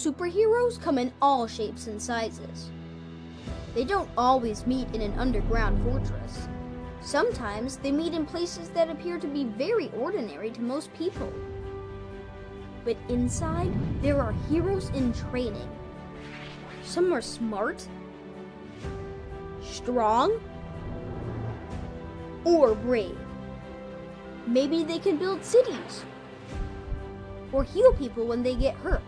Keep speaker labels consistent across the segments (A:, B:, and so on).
A: superheroes come in all shapes and sizes. They don't always meet in an underground fortress. Sometimes they meet in places that appear to be very ordinary to most people. But inside, there are heroes in training. Some are smart, strong, or brave. Maybe they can build cities, or heal people when they get hurt.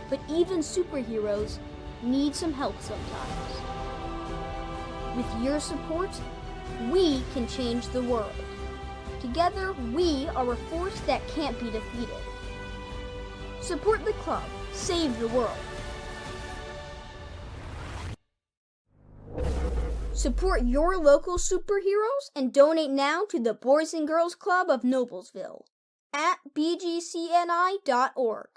A: But even superheroes need some help sometimes. With your support, we can change the world. Together, we are a force that can't be defeated. Support the club. Save the world. Support your local superheroes and donate now to the Boys and Girls Club of Noblesville at bgcni.org.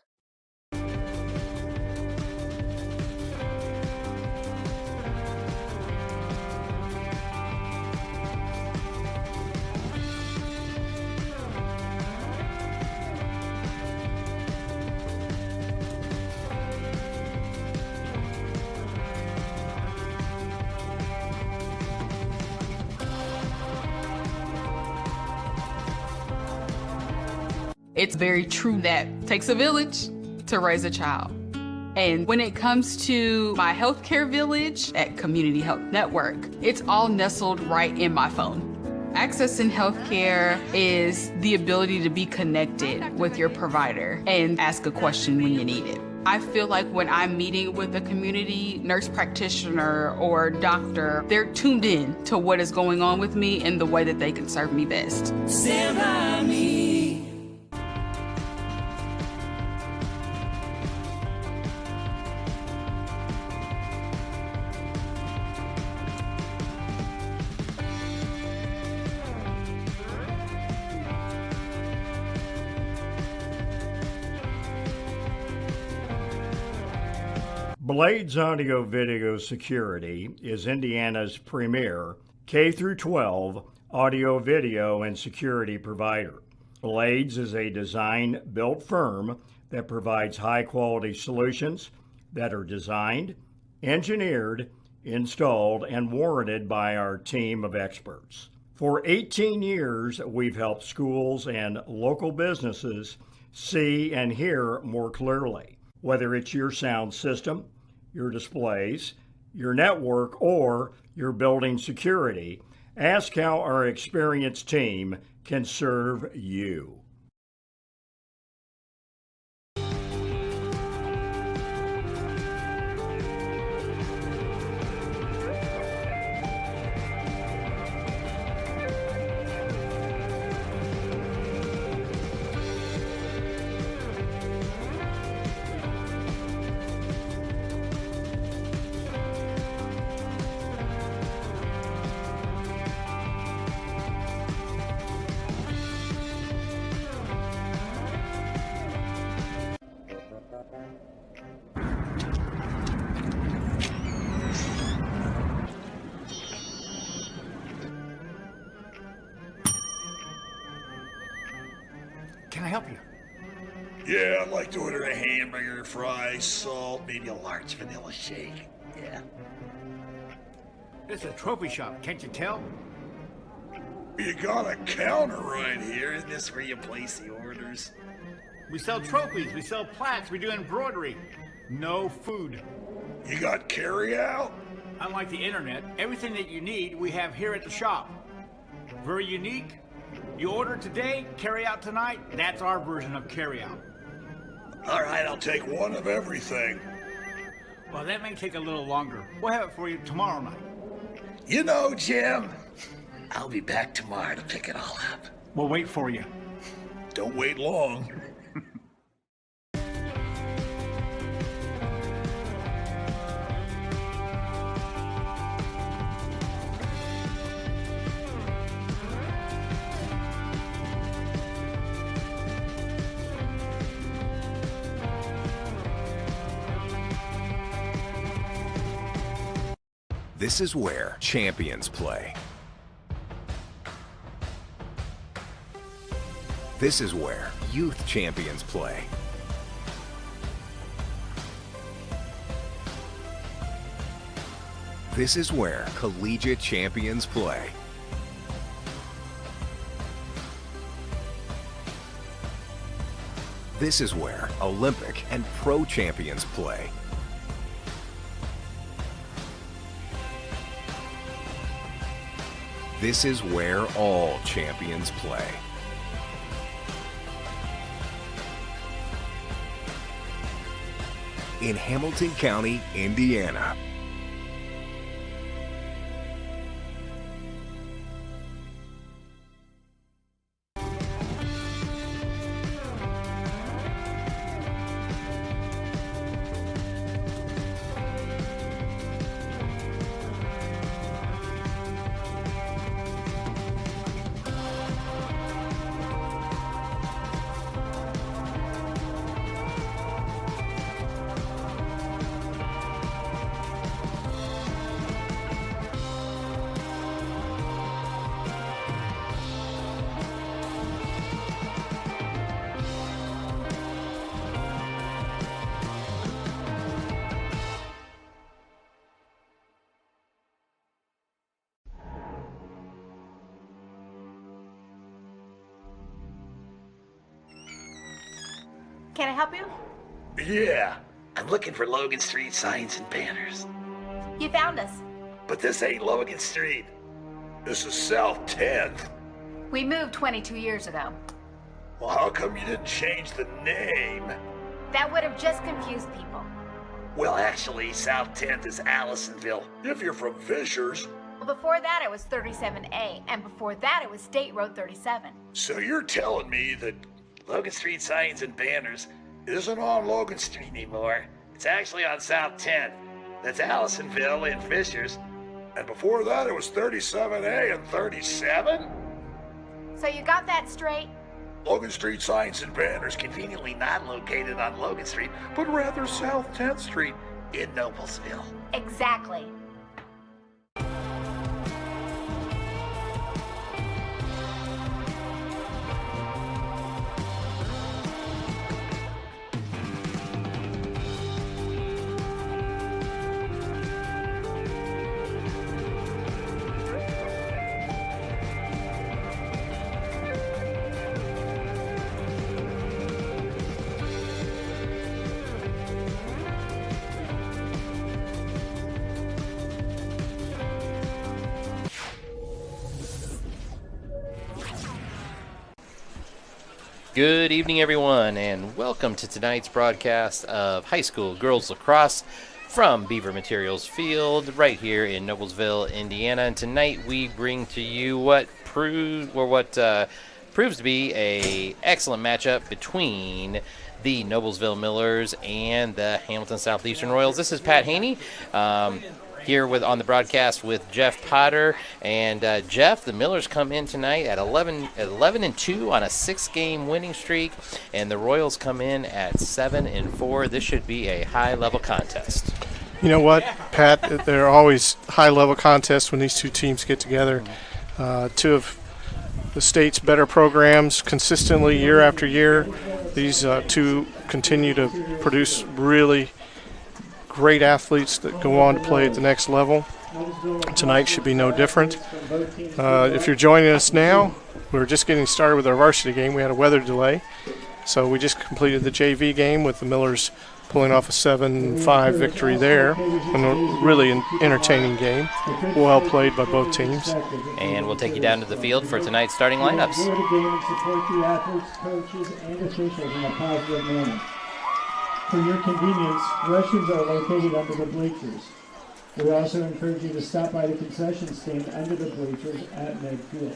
B: It's very true that it takes a village to raise a child. And when it comes to my healthcare village at Community Health Network, it's all nestled right in my phone. Accessing healthcare is the ability to be connected with your provider and ask a question when you need it. I feel like when I'm meeting with a community nurse practitioner or doctor, they're tuned in to what is going on with me and the way that they can serve me best.
C: Stand by me.
D: Blades Audio Video Security is Indiana's premier K-12 audio, video, and security provider. Blades is a design-built firm that provides high-quality solutions that are designed, engineered, installed, and warranted by our team of experts. For 18 years, we've helped schools and local businesses see and hear more clearly. Whether it's your sound system, your displays, your network, or your building security, ask how our experienced team can serve you.
E: Can I help you?
F: Yeah, I'd like to order a hamburger, fries, salt, maybe a large vanilla shake. Yeah.
E: It's a trophy shop, can't you tell?
F: You got a counter right here. Isn't this where you place the orders?
E: We sell trophies, we sell plaques, we do embroidery. No food.
F: You got carry-out?
E: Unlike the internet, everything that you need we have here at the shop. Very unique. You order today, carry out tonight. That's our version of carry out.
F: All right, I'll take one of everything.
E: Well, that may take a little longer. We'll have it for you tomorrow night.
F: You know, Jim, I'll be back tomorrow to pick it all up.
E: We'll wait for you.
F: Don't wait long.
G: This is where champions play. This is where youth champions play. This is where collegiate champions play. This is where Olympic and pro champions play. This is where all champions play. In Hamilton County, Indiana.
H: Can I help you?
F: Yeah, I'm looking for Logan Street signs and banners.
H: You found us.
F: But this ain't Logan Street. This is South 10th.
H: We moved 22 years ago.
F: Well, how come you didn't change the name?
H: That would have just confused people.
F: Well, actually, South 10th is Allisonville, if you're from Fishers.
H: Well, before that it was 37A, and before that it was State Road 37.
F: So you're telling me that Logan Street signs and banners isn't on Logan Street anymore. It's actually on South 10th. That's Allisonville and Fishers. And before that, it was 37A and 37?
H: So you got that straight?
F: Logan Street signs and banners conveniently not located on Logan Street, but rather South 10th Street in Noblesville.
H: Exactly.
I: Good evening, everyone, and welcome to tonight's broadcast of high school girls lacrosse from Beaver Materials Field right here in Noblesville, Indiana. And tonight we bring to you what proves to be a excellent matchup between the Noblesville Millers and the Hamilton Southeastern Royals. This is Pat Haney. Here on the broadcast with Jeff Potter. And Jeff, the Millers come in tonight at 11-2 on a 6-game winning streak, and the Royals come in at 7-4. This should be a high-level contest.
J: You know what, Pat? They're always high-level contests when these two teams get together. Two of the state's better programs consistently year after year. These two continue to produce really great athletes that go on to play at the next level. Tonight should be no different. If you're joining us now, we're just getting started with our varsity game. We had a weather delay, so we just completed the JV game with the Millers pulling off a 7-5 victory there. And a really entertaining game. Well played by both teams.
I: And we'll take you down to the field for tonight's starting lineups.
K: Enjoy the game and support the athletes, coaches, and officials in a positive manner. For your convenience, restrooms are located under the bleachers. We also encourage you to stop by the concession stand under the bleachers at midfield.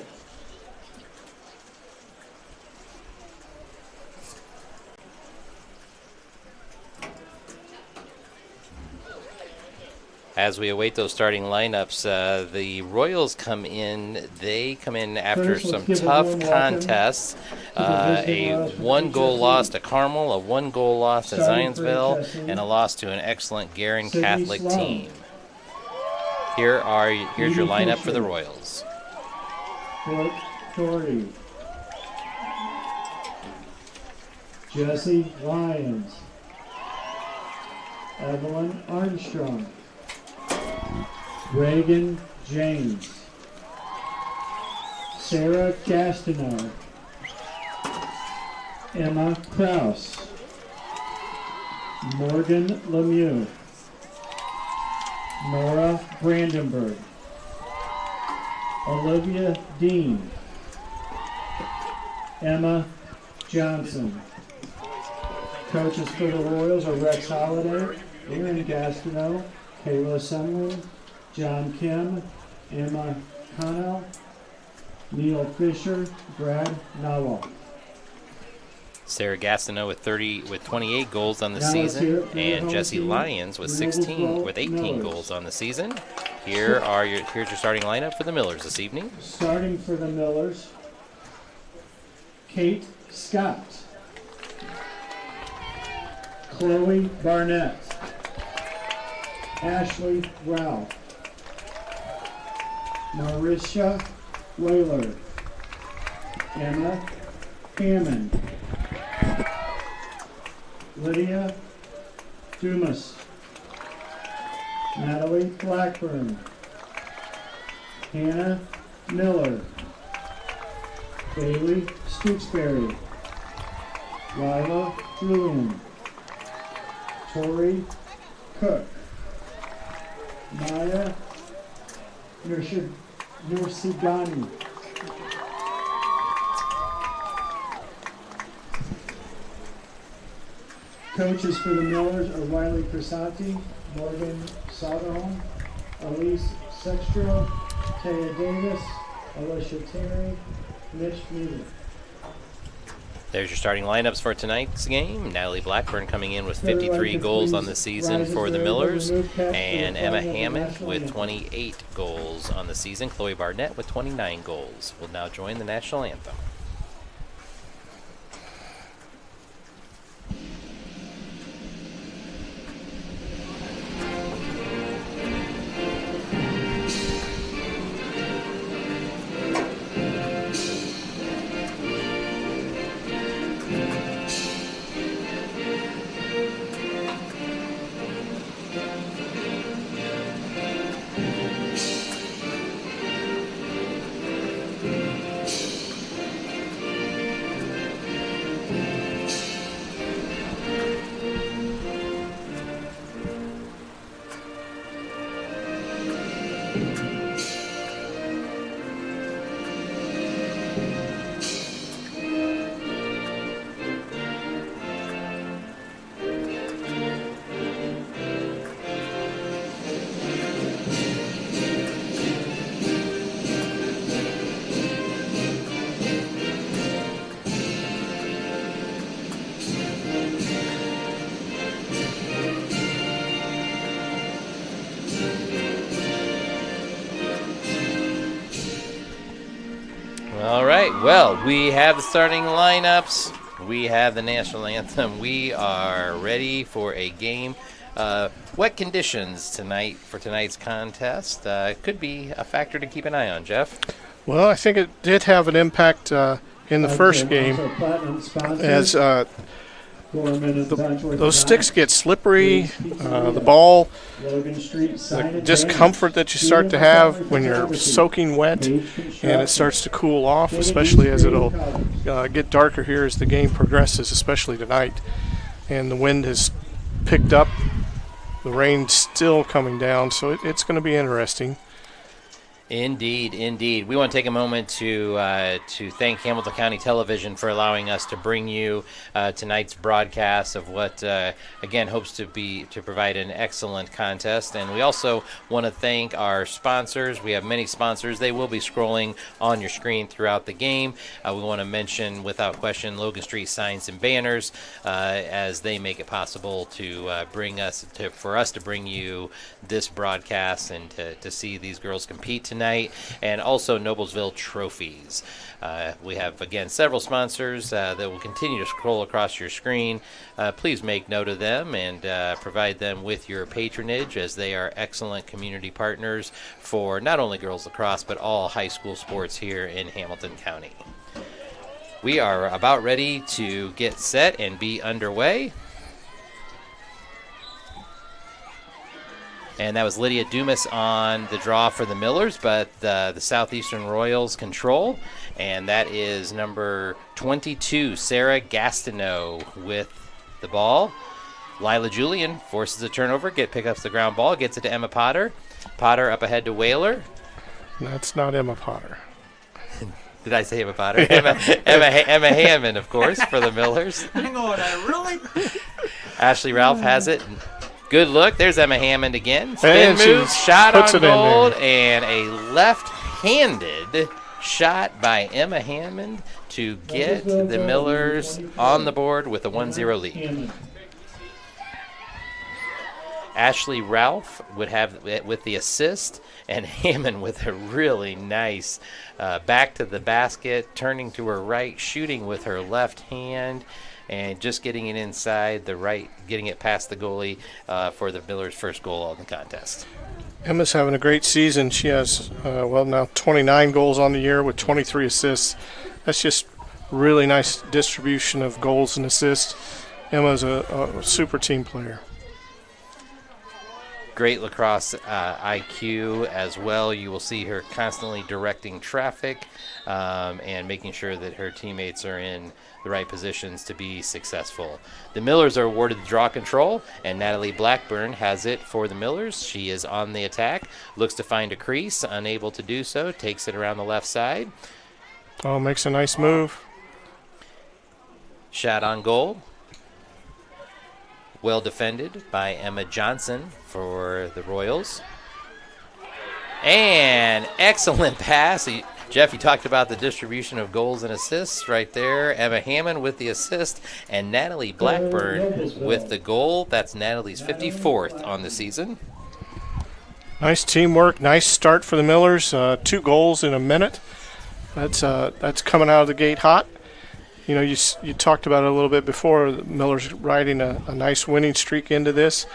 I: As we await those starting lineups, the Royals come in. They come in after some tough contests. A 1-goal loss to Carmel, a 1-goal loss to Zionsville, and a loss to an excellent Guerin Catholic team. Here's your lineup for the Royals.
K: Fort Torrey, Jesse Lyons, Evelyn Armstrong, Reagan James, Sarah Gastineau, Emma Kraus, Morgan Lemieux, Nora Brandenburg, Olivia Dean, Emma Johnson. Coaches for the Royals are Rex Holliday, Aaron Gastineau, Kayla Sumlin, John Kim, Emma Connell, Neil Fisher, Brad Nawal.
I: Sarah Gastineau with 28 goals on the season, and Jesse Lyons with 18 goals on the season. Here's your starting lineup for the Millers this evening.
K: Starting for the Millers, Kate Scott, Chloe Barnett, Ashley Ralph, Marisha Whaler, Emma Hammond, Lydia Dumas, Natalie Blackburn, Hannah Miller, Bailey Stooksbury, Lila Julian, Tori Cook, Maya Nursigani, coaches for the Millers are Wiley Crisati, Morgan Soderholm, Elise Sextro, Taya Davis, Alicia Terry, Mitch Meader.
I: There's your starting lineups for tonight's game. Natalie Blackburn coming in with 53 goals on the season for the Millers, and Emma Hammond with 28 goals on the season. Chloe Barnett with 29 goals will now join the national anthem. All right, well, we have the starting lineups. We have the national anthem. We are ready for a game. Wet conditions tonight for tonight's contest could be a factor to keep an eye on, Jeff.
J: Well, I think it did have an impact in the first game as those sticks get slippery, the ball, the discomfort that you start to have when you're soaking wet, and it starts to cool off, especially as it'll get darker here as the game progresses, especially tonight. And the wind has picked up, the rain's still coming down, so it's going to be interesting.
I: Indeed, indeed. We want to take a moment to thank Hamilton County Television for allowing us to bring you tonight's broadcast of what, again, hopes to provide an excellent contest. And we also want to thank our sponsors. We have many sponsors. They will be scrolling on your screen throughout the game. We want to mention, without question, Logan Street Signs and Banners, as they make it possible for us to bring you this broadcast and to see these girls compete tonight. And also Noblesville Trophies. We have, again, several sponsors that will continue to scroll across your screen. Please make note of them and provide them with your patronage, as they are excellent community partners for not only girls lacrosse but all high school sports here in Hamilton County. We are about ready to get set and be underway. And that was Lydia Dumas on the draw for the Millers, but the Southeastern Royals control. And that is number 22, Sarah Gastineau with the ball. Lila Julian forces a turnover, picks up the ground ball, gets it to Emma Potter. Potter up ahead to Whaler.
J: That's not Emma Potter.
I: Did I say Emma Potter? Yeah. Emma Hammond, of course, for the Millers.
E: Hang on, really?
I: Ashley Ralph has it. Good look. There's Emma Hammond again. Spin
J: And
I: move, shot on goal,
J: in
I: and a left-handed shot by Emma Hammond to get the Millers on the board with a 1-0 lead. Ashley Ralph would have it with the assist, and Hammond with a really nice back to the basket, turning to her right, shooting with her left hand, and just getting it inside the right, getting it past the goalie for the Millers' first goal on the contest.
J: Emma's having a great season. She has, now 29 goals on the year with 23 assists. That's just really nice distribution of goals and assists. Emma's a super team player.
I: Great lacrosse IQ as well. You will see her constantly directing traffic and making sure that her teammates are in the right positions to be successful. The Millers are awarded the draw control, and Natalie Blackburn has it for the Millers. She is on the attack, looks to find a crease, unable to do so, takes it around the left side.
J: Oh, makes a nice move.
I: Shot on goal. Well defended by Emma Johnson for the Royals. And excellent pass. Jeff, you talked about the distribution of goals and assists right there. Emma Hammond with the assist, and Natalie Blackburn with the goal. That's Natalie's 54th on the season.
J: Nice teamwork, nice start for the Millers. 2 goals in a minute. That's coming out of the gate hot. You know, you talked about it a little bit before. The Millers riding a nice winning streak into this,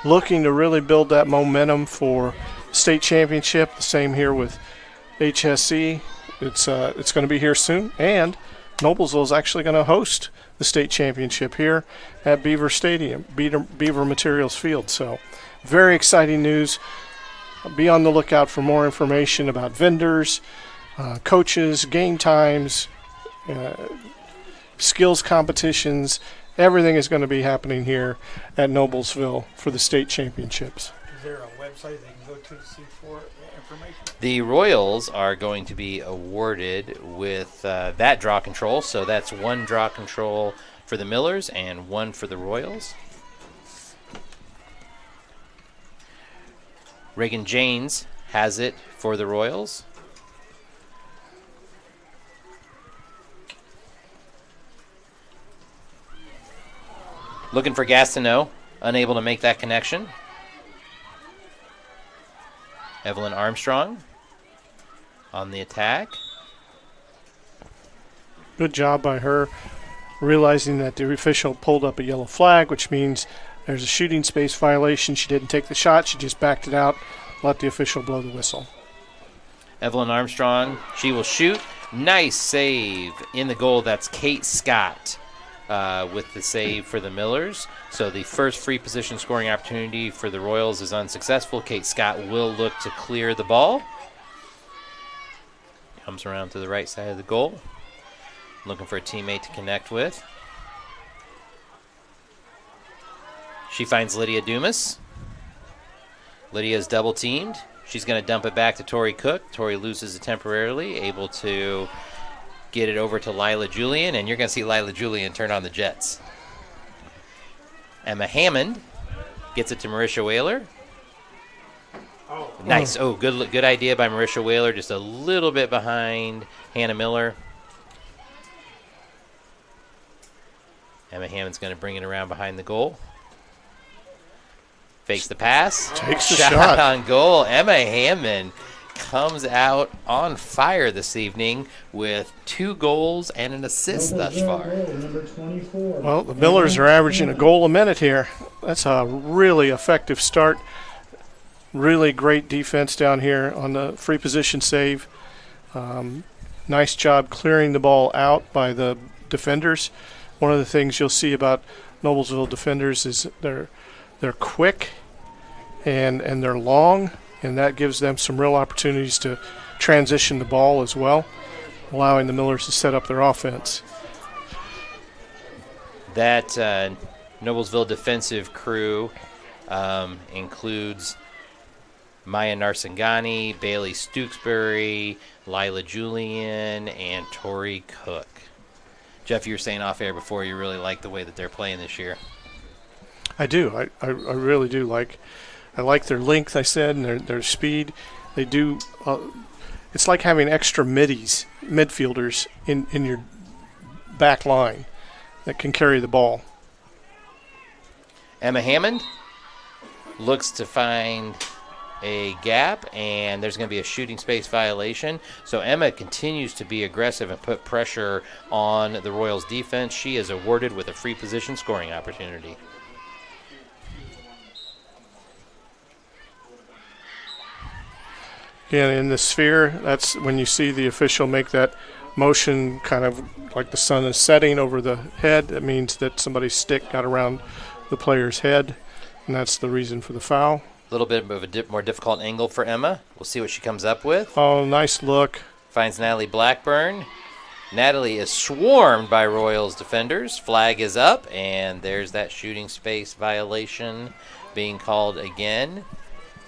J: looking to really build that momentum for state championship. The same here with HSC. It's going to be here soon, and Noblesville is actually going to host the state championship here at Beaver Stadium, Beaver Materials Field. So, very exciting news. Be on the lookout for more information about vendors, coaches, game times, skills competitions. Everything is going to be happening here at Noblesville for the state championships.
E: Is there a website they can go to see for information?
I: The Royals are going to be awarded with that draw control, so that's 1 draw control for the Millers and 1 for the Royals. Reagan Janes has it for the Royals. Looking for Gastineau, unable to make that connection. Evelyn Armstrong on the attack.
J: Good job by her, realizing that the official pulled up a yellow flag, which means there's a shooting space violation. She didn't take the shot. She just backed it out, let the official blow the whistle.
I: Evelyn Armstrong, she will shoot. Nice save in the goal. That's Kate Scott with the save for the Millers. So the first free position scoring opportunity for the Royals is unsuccessful. Kate Scott will look to clear the ball. Comes around to the right side of the goal. Looking for a teammate to connect with. She finds Lydia Dumas. Lydia's double teamed. She's going to dump it back to Tori Cook. Tori loses it temporarily, able to get it over to Lila Julian, and you're going to see Lila Julian turn on the Jets. Emma Hammond gets it to Marisha Whaler.
E: Oh.
I: Nice. Oh, good idea by Marisha Whaler, just a little bit behind Hannah Miller. Emma Hammond's going to bring it around behind the goal. Fakes the pass.
J: Takes the shot.
I: On goal. Emma Hammond comes out on fire this evening with 2 goals and an assist thus far.
J: Well, the Millers are averaging a goal a minute here. That's a really effective start. Really great defense down here on the free position save. Nice job clearing the ball out by the defenders. One of the things you'll see about Noblesville defenders is they're quick and they're long, and that gives them some real opportunities to transition the ball as well, allowing the Millers to set up their offense.
I: That Noblesville defensive crew includes Maya Narsangani, Bailey Stooksbury, Lila Julian, and Tori Cook. Jeff, you were saying off air before you really like the way that they're playing this year.
J: I do. I really do. I like their length, I said, and their speed. They do. It's like having extra midfielders in your back line that can carry the ball.
I: Emma Hammond looks to find a gap, and there's going to be a shooting space violation. So Emma continues to be aggressive and put pressure on the Royals defense. She is awarded with a free position scoring opportunity.
J: Again, in the sphere, that's when you see the official make that motion kind of like the sun is setting over the head. That means that somebody's stick got around the player's head, and that's the reason for the foul.
I: A little bit of a more difficult angle for Emma. We'll see what she comes up with.
J: Oh, nice look.
I: Finds Natalie Blackburn. Natalie is swarmed by Royals defenders. Flag is up, and there's that shooting space violation being called again.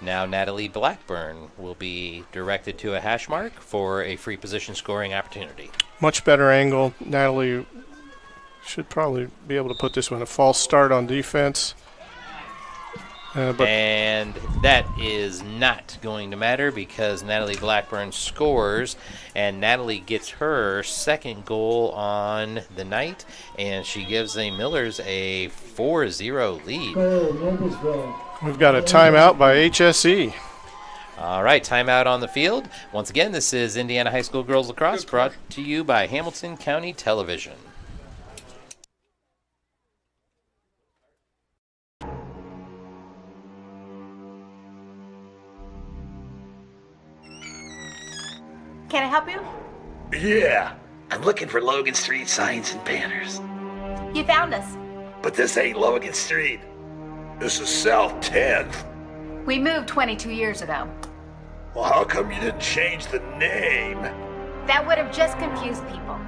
I: Now Natalie Blackburn will be directed to a hash mark for a free position scoring opportunity.
J: Much better angle. Natalie should probably be able to put this one a false start on defense.
I: And that is not going to matter because Natalie Blackburn scores, and Natalie gets her second goal on the night, and she gives the Millers a 4-0 lead.
J: We've got a timeout by HSE.
I: All right, timeout on the field. Once again, this is Indiana High School Girls Lacrosse, brought to you by Hamilton County Television.
H: Can I help you?
F: Yeah, I'm looking for Logan Street signs and banners.
H: You found us.
F: But this ain't Logan Street. This is South 10th.
H: We moved 22 years ago.
F: Well, how come you didn't change the name?
H: That would have just confused people.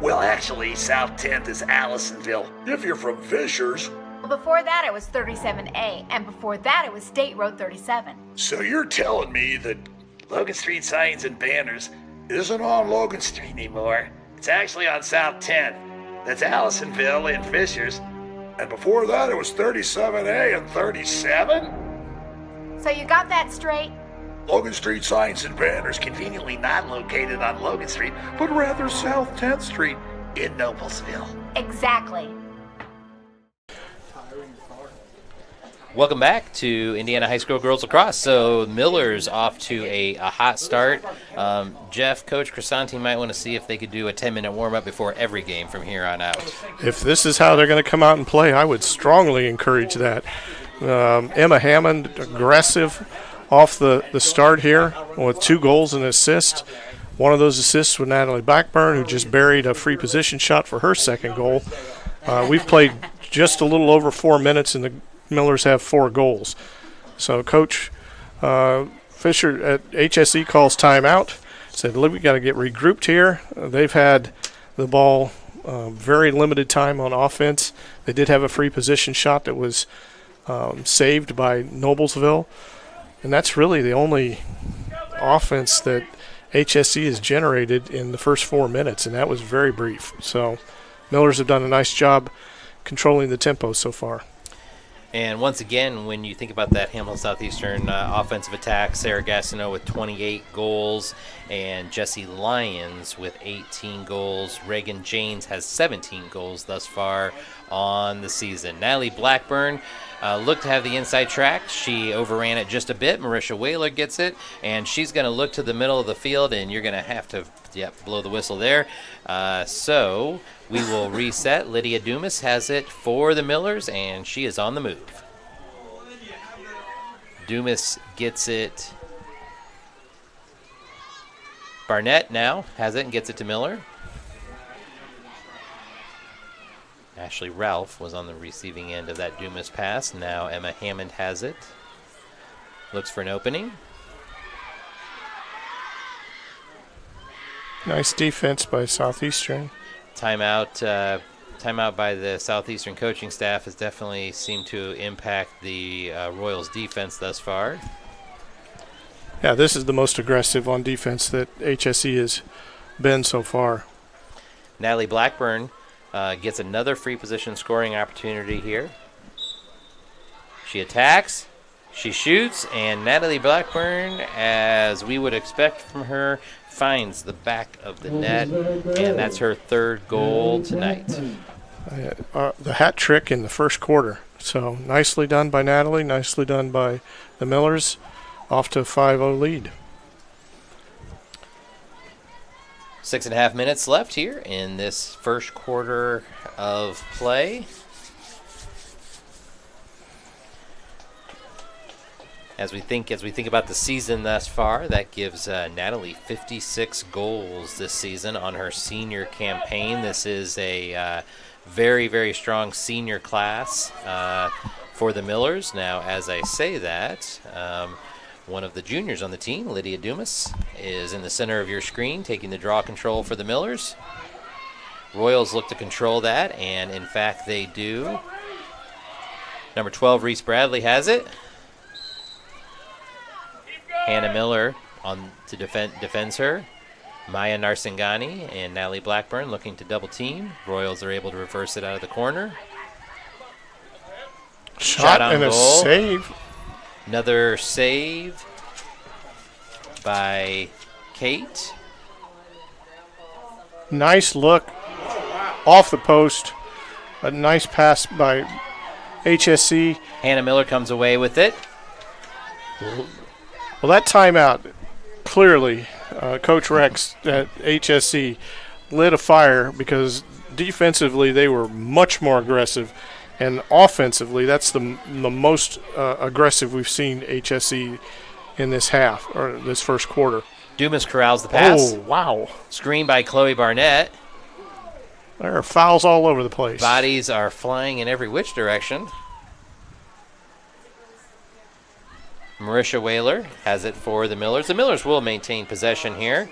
F: Well, actually, South 10th is Allisonville, if you're from Fishers.
H: Well, before that it was 37A, and before that it was State Road 37.
F: So you're telling me that Logan Street signs and banners isn't on Logan Street anymore. It's actually on South 10th. That's Allisonville and Fishers. And before that, it was 37A and 37?
H: So you got that straight?
F: Logan Street signs and banners conveniently not located on Logan Street, but rather South 10th Street in Noblesville.
H: Exactly.
I: Welcome back to Indiana High School Girls Lacrosse. So Miller's off to a hot start. Jeff, Coach Crisanti might want to see if they could do a 10-minute warm-up before every game from here on out.
J: If this is how they're going to come out and play, I would strongly encourage that. Emma Hammond, aggressive off the start here with 2 goals and an assist. One of those assists with Natalie Blackburn, who just buried a free position shot for her second goal. We've played just a little over 4 minutes, and the Millers have 4 goals. So Coach Fisher at HSE calls timeout. Said, we got to get regrouped here. They've had the ball very limited time on offense. They did have a free position shot that was saved by Noblesville. And that's really the only offense that HSE has generated in the first 4 minutes, and that was very brief. So Millers have done a nice job controlling the tempo so far.
I: And once again, when you think about that Hamilton Southeastern offensive attack, Sarah Gastineau with 28 goals and Jessie Lyons with 18 goals. Reagan Janes has 17 goals thus far on the season. Natalie Blackburn looked to have the inside track. She overran it just a bit. Marisha Whaler gets it, and she's going to look to the middle of the field, and you're going to have to blow the whistle there. So we will reset. Lydia Dumas has it for the Millers, and she is on the move. Dumas gets it. Barnett now has it and gets it to Miller. Ashley Ralph was on the receiving end of that Dumas pass. Now Emma Hammond has it. Looks for an opening.
J: Nice defense by Southeastern.
I: Timeout by the Southeastern coaching staff has definitely seemed to impact the Royals defense thus far.
J: Yeah, this is the most aggressive on defense that HSE has been so far.
I: Natalie Blackburn gets another free position scoring opportunity here. She attacks, she shoots, and Natalie Blackburn, as we would expect from her, finds the back of the net, and that's her third goal tonight.
J: The hat trick in the first quarter. So nicely done by Natalie, nicely done by the Millers. Off to a 5-0 lead.
I: 6.5 minutes left here in this first quarter of play. As we think about the season thus far, that gives Natalie 56 goals this season on her senior campaign. This is a very, very strong senior class for the Millers. Now, as I say that, one of the juniors on the team, Lydia Dumas, is in the center of your screen, taking the draw control for the Millers. Royals look to control that, and in fact they do. Number 12, Reese Bradley, has it. Hannah Miller defends her. Maya Narsingani and Natalie Blackburn looking to double team. Royals are able to reverse it out of the corner.
J: Shot on and goal. A save.
I: Another save by Kate.
J: Nice look off the post. A nice pass by HSC.
I: Hannah Miller comes away with it.
J: Well, that timeout, clearly, Coach Rex at HSC lit a fire because defensively they were much more aggressive, and offensively that's the most aggressive we've seen HSC in this half, or this first quarter.
I: Dumas corrals the pass.
J: Oh, wow.
I: Screen by Chloe Barnett.
J: There are fouls all over the place.
I: Bodies are flying in every which direction. Marisha Whaler has it for the Millers. The Millers will maintain possession here.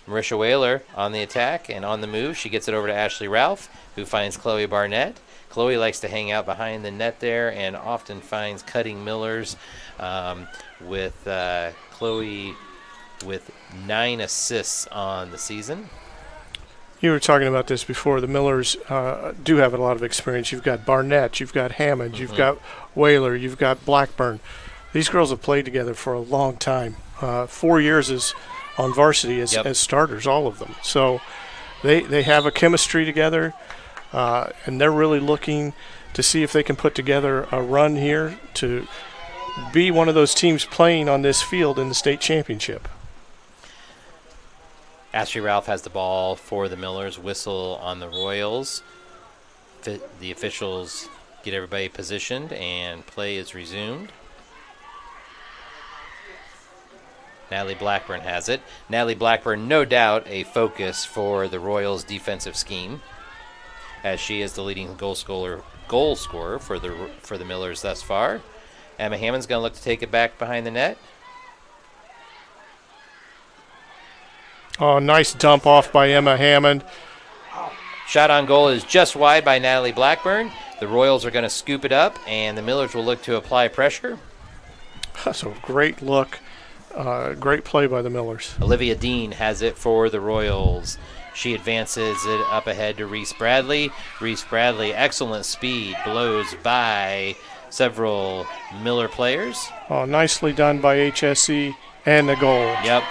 I: Marisha Whaler on the attack and on the move. She gets it over to Ashley Ralph, who finds Chloe Barnett. Chloe likes to hang out behind the net there and often finds cutting Millers, with Chloe with 9 assists on the season.
J: You were talking about this before. The Millers do have a lot of experience. You've got Barnett, you've got Hammond, you've got Whaler, you've got Blackburn. These girls have played together for a long time. 4 years on varsity as starters, all of them. So they have a chemistry together, and they're really looking to see if they can put together a run here to be one of those teams playing on this field in the state championship.
I: Ashley Ralph has the ball for the Millers. Whistle on the Royals. The officials get everybody positioned, and play is resumed. Natalie Blackburn has it. Natalie Blackburn, no doubt, a focus for the Royals' defensive scheme, as she is the leading goal scorer for the Millers thus far. Emma Hammond's going to look to take it back behind the net.
J: Oh, nice dump off by Emma Hammond.
I: Shot on goal is just wide by Natalie Blackburn. The Royals are going to scoop it up, and the Millers will look to apply pressure.
J: That's a great look. Great play by the Millers.
I: Olivia Dean has it for the Royals. She advances it up ahead to Reese Bradley. Reese Bradley, excellent speed, blows by several Miller players.
J: Oh, nicely done by HSE and the goal.
I: Yep,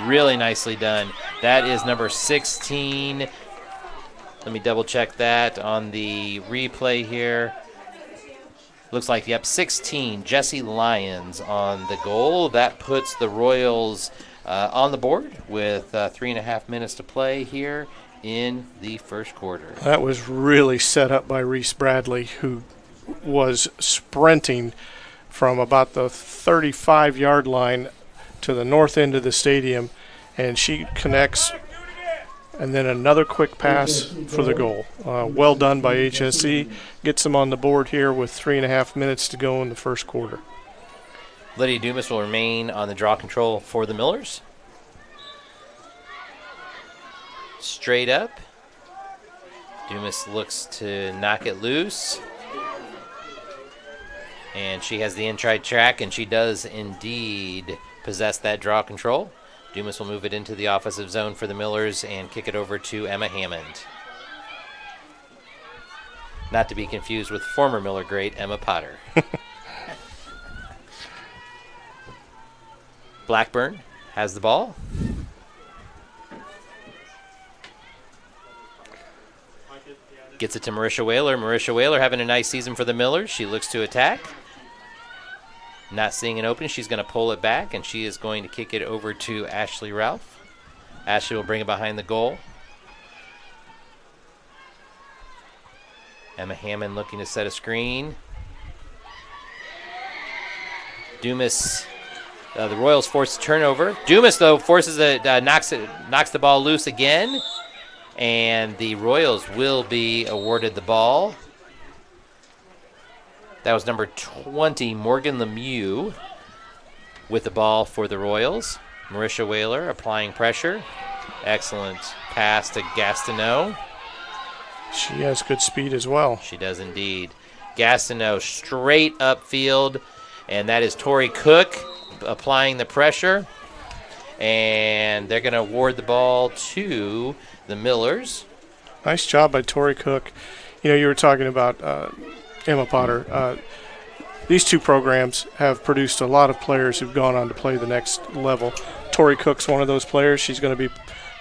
I: really nicely done. That is number 16. Let me double check that on the replay here. Looks like, 16, Jessie Lyons on the goal. That puts the Royals on the board with 3.5 minutes to play here in the first quarter.
J: That was really set up by Reese Bradley, who was sprinting from about the 35-yard line to the north end of the stadium, and she connects and then another quick pass for the goal. Well done by HSE. Gets them on the board here with 3.5 minutes to go in the first quarter.
I: Lydia Dumas will remain on the draw control for the Millers. Straight up. Dumas looks to knock it loose. And she has the inside track, and she does indeed possess that draw control. Dumas will move it into the offensive zone for the Millers and kick it over to Emma Hammond. Not to be confused with former Miller great Emma Potter. Blackburn has the ball. Gets it to Marisha Whaler. Marisha Whaler having a nice season for the Millers. She looks to attack. Not seeing an opening. She's going to pull it back, and she is going to kick it over to Ashley Ralph. Ashley will bring it behind the goal. Emma Hammond looking to set a screen. Dumas, the Royals force a turnover. Dumas, though, forces knocks the ball loose again. And the Royals will be awarded the ball. That was number 20, Morgan Lemieux, with the ball for the Royals. Marisha Whaler applying pressure. Excellent pass to Gastineau.
J: She has good speed as well.
I: She does indeed. Gastineau straight upfield, and that is Tori Cook applying the pressure. And they're going to award the ball to the Millers.
J: Nice job by Tori Cook. You know, you were talking about Emma Potter. These two programs have produced a lot of players who've gone on to play the next level. Tori Cook's one of those players. She's going to be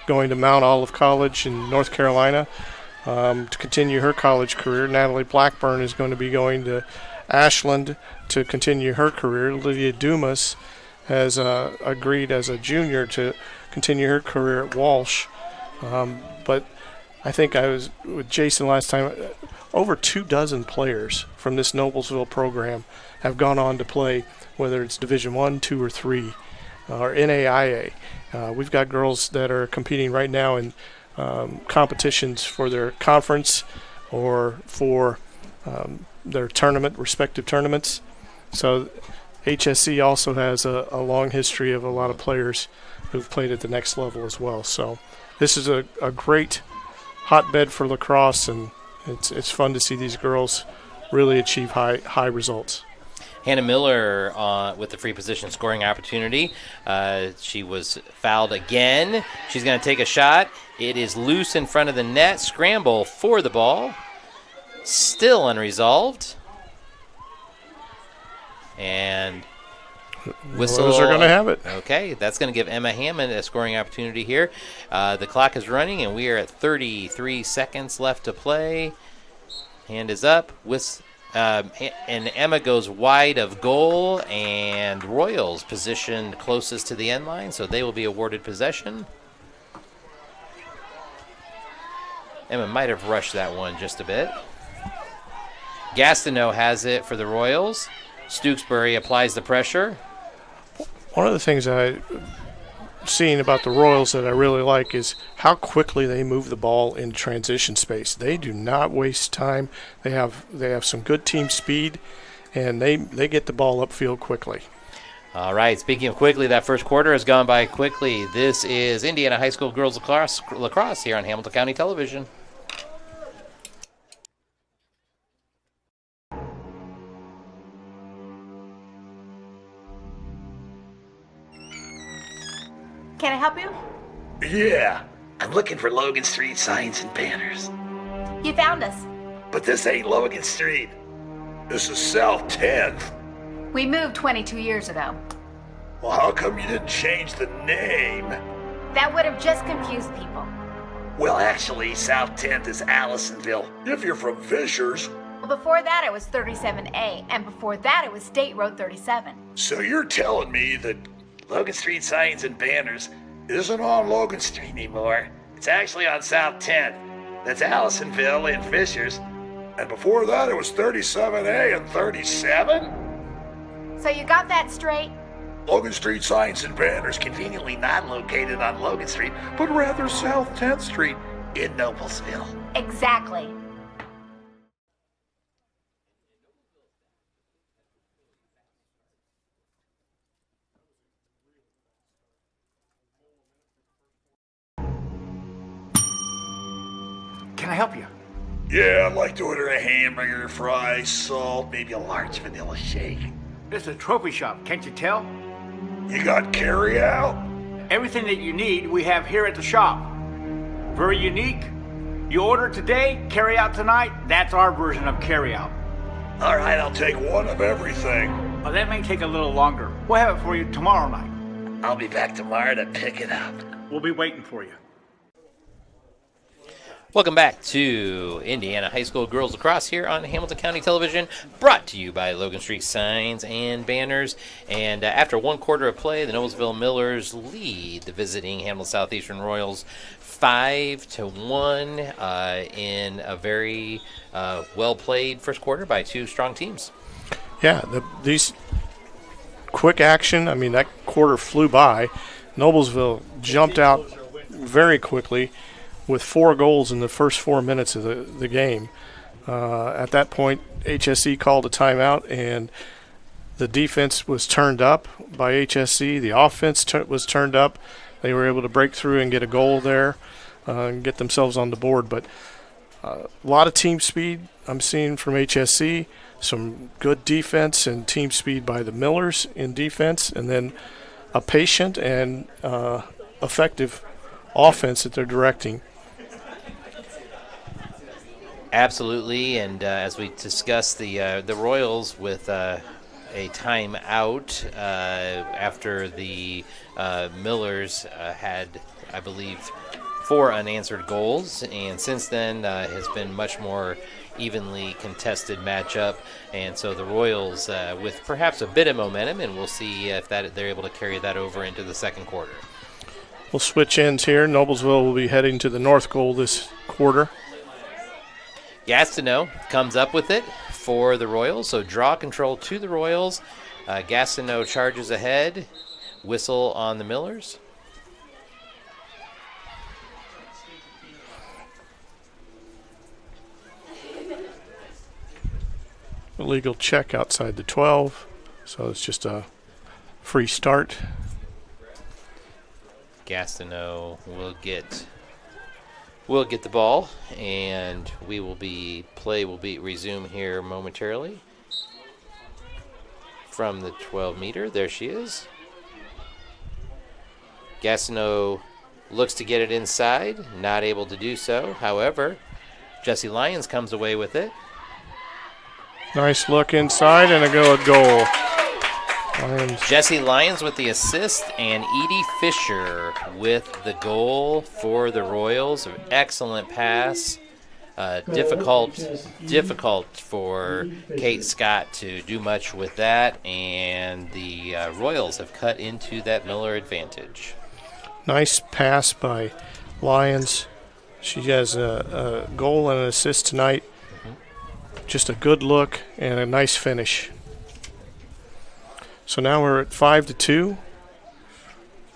J: going to Mount Olive College in North Carolina to continue her college career. Natalie Blackburn is going to be going to Ashland to continue her career. Lydia Dumas has agreed as a junior to continue her career at Walsh. But I think I was with Jason last time. Over 24 players from this Noblesville program have gone on to play, whether it's Division I, II, or III, or NAIA. We've got girls that are competing right now in competitions for their conference or for their respective tournaments. So HSC also has a long history of a lot of players who've played at the next level as well. So this is a great hotbed for lacrosse, and it's fun to see these girls really achieve high results.
I: Hannah Miller with the free position scoring opportunity. She was fouled again. She's going to take a shot. It is loose in front of the net. Scramble for the ball. Still unresolved. And whistle.
J: Are going to have it.
I: Okay, that's going to give Emma Hammond a scoring opportunity here. The clock is running, and we are at 33 seconds left to play. Hand is up. And Emma goes wide of goal, and Royals positioned closest to the end line, so they will be awarded possession. Emma might have rushed that one just a bit. Gastineau has it for the Royals. Stewksbury applies the pressure.
J: One of the things I've seen about the Royals that I really like is how quickly they move the ball in transition space. They do not waste time. They have some good team speed, and they get the ball upfield quickly.
I: All right, speaking of quickly, that first quarter has gone by quickly. This is Indiana High School Girls Lacrosse here on Hamilton County Television.
H: Can I help you?
F: Yeah, I'm looking for Logan Street signs and banners.
H: You found us.
F: But this ain't Logan Street. This is South 10th.
H: We moved 22 years ago.
F: Well, how come you didn't change the name?
H: That would have just confused people.
F: Well, actually, South 10th is Allisonville. If you're from Fishers.
H: Well, before that it was 37A, and before that it was State Road 37.
F: So you're telling me that Logan Street signs and banners isn't on Logan Street anymore. It's actually on South 10th. That's Allisonville and Fishers. And before that, it was 37A and 37?
H: So you got that straight?
F: Logan Street signs and banners conveniently not located on Logan Street, but rather South 10th Street in Noblesville.
H: Exactly.
E: Can I help you?
F: Yeah, I'd like to order a hamburger, fries, salt, maybe a large vanilla shake.
E: This is a trophy shop, can't you tell?
F: You got carry out?
E: Everything that you need, we have here at the shop. Very unique. You order today, carry out tonight. That's our version of carry out.
F: All right, I'll take one of everything.
E: Oh, that may take a little longer. We'll have it for you tomorrow night.
F: I'll be back tomorrow to pick it up.
E: We'll be waiting for you.
I: Welcome back to Indiana High School Girls Lacrosse here on Hamilton County Television, brought to you by Logan Street Signs and Banners. And after one quarter of play, the Noblesville Millers lead the visiting Hamilton Southeastern Royals 5-1 in a very well-played first quarter by two strong teams.
J: Yeah, these quick action, I mean, that quarter flew by. Noblesville jumped out very quickly with 4 goals in the first 4 minutes of the game. At that point, HSE called a timeout, and the defense was turned up by HSE. The offense was turned up. They were able to break through and get a goal there and get themselves on the board. But a lot of team speed I'm seeing from HSE, some good defense and team speed by the Millers in defense, and then a patient and effective offense that they're directing.
I: Absolutely, and as we discussed, the Royals with a timeout after the Millers had, I believe, 4 unanswered goals, and since then has been much more evenly contested matchup, and so the Royals with perhaps a bit of momentum, and we'll see if they're able to carry that over into the second quarter.
J: We'll switch ends here. Noblesville will be heading to the north goal this quarter.
I: Gastineau comes up with it for the Royals, so draw control to the Royals. Gastineau charges ahead, whistle on the Millers.
J: Illegal check outside the 12, so it's just a free start.
I: Gastineau will get the ball, and play will be resume here momentarily from the 12-meter. There she is. Gastineau looks to get it inside, not able to do so. However, Jesse Lyons comes away with it.
J: Nice look inside and a goal.
I: Jesse Lyons with the assist, and Edie Fisher with the goal for the Royals. An excellent pass. Difficult for Kate Scott to do much with that, and the Royals have cut into that Miller advantage.
J: Nice pass by Lyons. She has a goal and an assist tonight. Just a good look and a nice finish. So now we're at 5-2.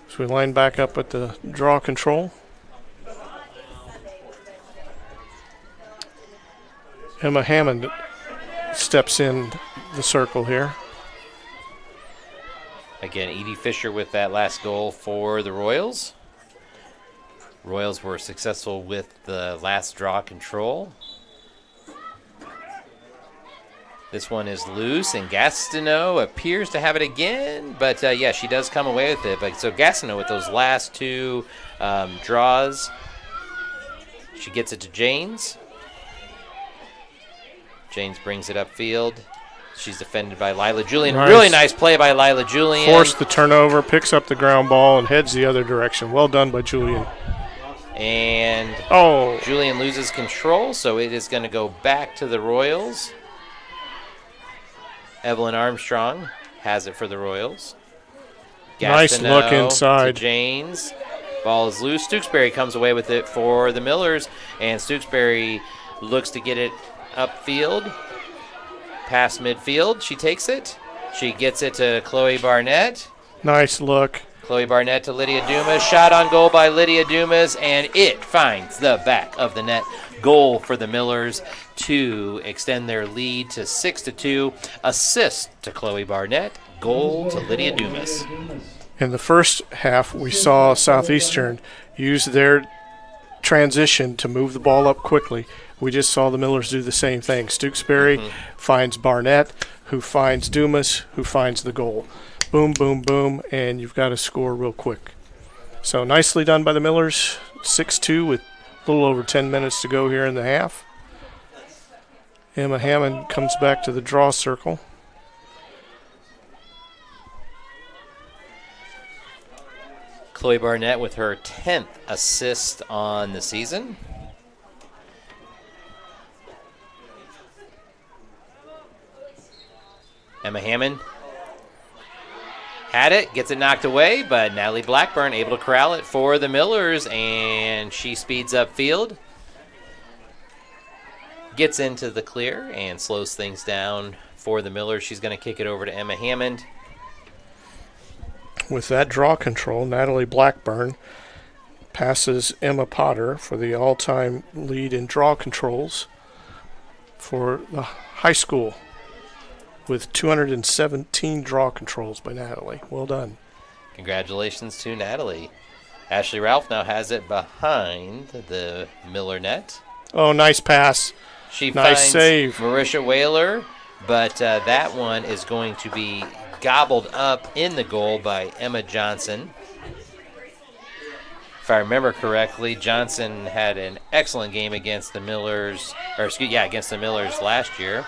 J: So we line back up at the draw control. Emma Hammond steps in the circle here.
I: Again, Edie Fisher with that last goal for the Royals. Royals were successful with the last draw control. This one is loose, and Gastineau appears to have it again, but yeah, she does come away with it. But so Gastineau with those last 2 draws, she gets it to Janes. Janes brings it upfield. She's defended by Lila Julian.
J: Nice.
I: Really nice play by Lila Julian.
J: Forced the turnover, picks up the ground ball, and heads the other direction. Well done by Julian.
I: And Julian loses control, so it is going to go back to the Royals. Evelyn Armstrong has it for the Royals.
J: Nice look inside.
I: To Janes. Ball is loose. Stooksbury comes away with it for the Millers, and Stooksbury looks to get it upfield. Past midfield. She takes it. She gets it to Chloe Barnett.
J: Nice look.
I: Chloe Barnett to Lydia Dumas. Shot on goal by Lydia Dumas, and it finds the back of the net. Goal for the Millers to extend their lead to 6-2. Assist to Chloe Barnett. Goal to Lydia Dumas.
J: In the first half, we saw Southeastern use their transition to move the ball up quickly. We just saw the Millers do the same thing. Stewksbury finds Barnett, who finds Dumas, who finds the goal. Boom, boom, boom, and you've got to score real quick. So nicely done by the Millers. 6-2 with a little over 10 minutes to go here in the half. Emma Hammond comes back to the draw circle.
I: Chloe Barnett with her 10th assist on the season. Emma Hammond had it, gets it knocked away, but Natalie Blackburn able to corral it for the Millers, and she speeds up field. Gets into the clear and slows things down for the Millers. She's going to kick it over to Emma Hammond.
J: With that draw control, Natalie Blackburn passes Emma Potter for the all-time lead in draw controls for the high school, with 217 draw controls by Natalie. Well done.
I: Congratulations to Natalie. Ashley Ralph now has it behind the Miller net.
J: Oh, nice pass.
I: She
J: nice
I: finds
J: save.
I: Marisha Whaler, but that one is going to be gobbled up in the goal by Emma Johnson. If I remember correctly, Johnson had an excellent game against the Millers, against the Millers last year.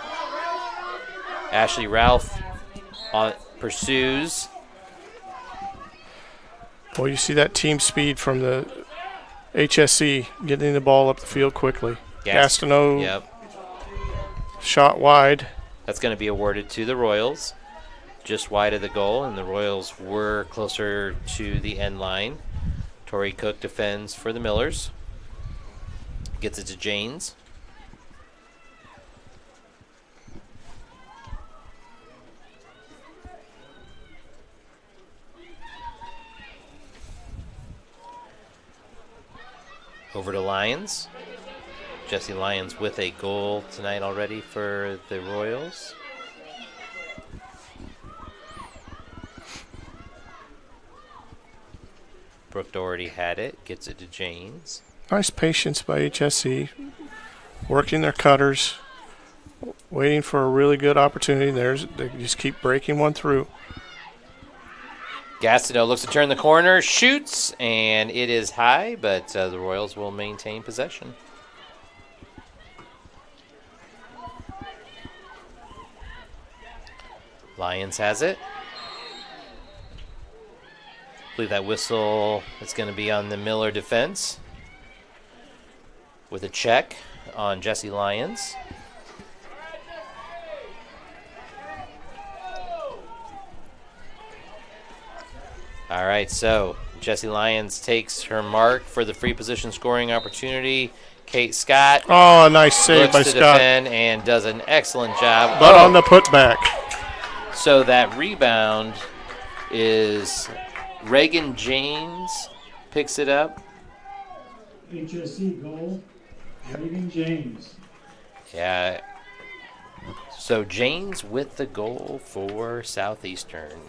I: Ashley Ralph pursues.
J: Well, you see that team speed from the HSC getting the ball up the field quickly. Gastineau,
I: yep.
J: Shot wide.
I: That's going to be awarded to the Royals, just wide of the goal, and the Royals were closer to the end line. Tori Cook defends for the Millers. Gets it to Janes. Over to Lyons. Jesse Lyons with a goal tonight already for the Royals. Brooke Doherty had it, gets it to Janes.
J: Nice patience by HSC, working their cutters, waiting for a really good opportunity. They just keep breaking one through.
I: Gastineau looks to turn the corner, shoots, and it is high, but the Royals will maintain possession. Lyons has it. I believe that whistle is going to be on the Miller defense with a check on Jesse Lyons. All right, so Jesse Lyons takes her mark for the free position scoring opportunity. Kate Scott.
J: Oh, a nice save by Scott.
I: Defend and does an excellent job.
J: But on the putback.
I: So that rebound is Reagan James picks it up.
K: HSC goal, Reagan James.
I: Yeah. So James with the goal for Southeastern.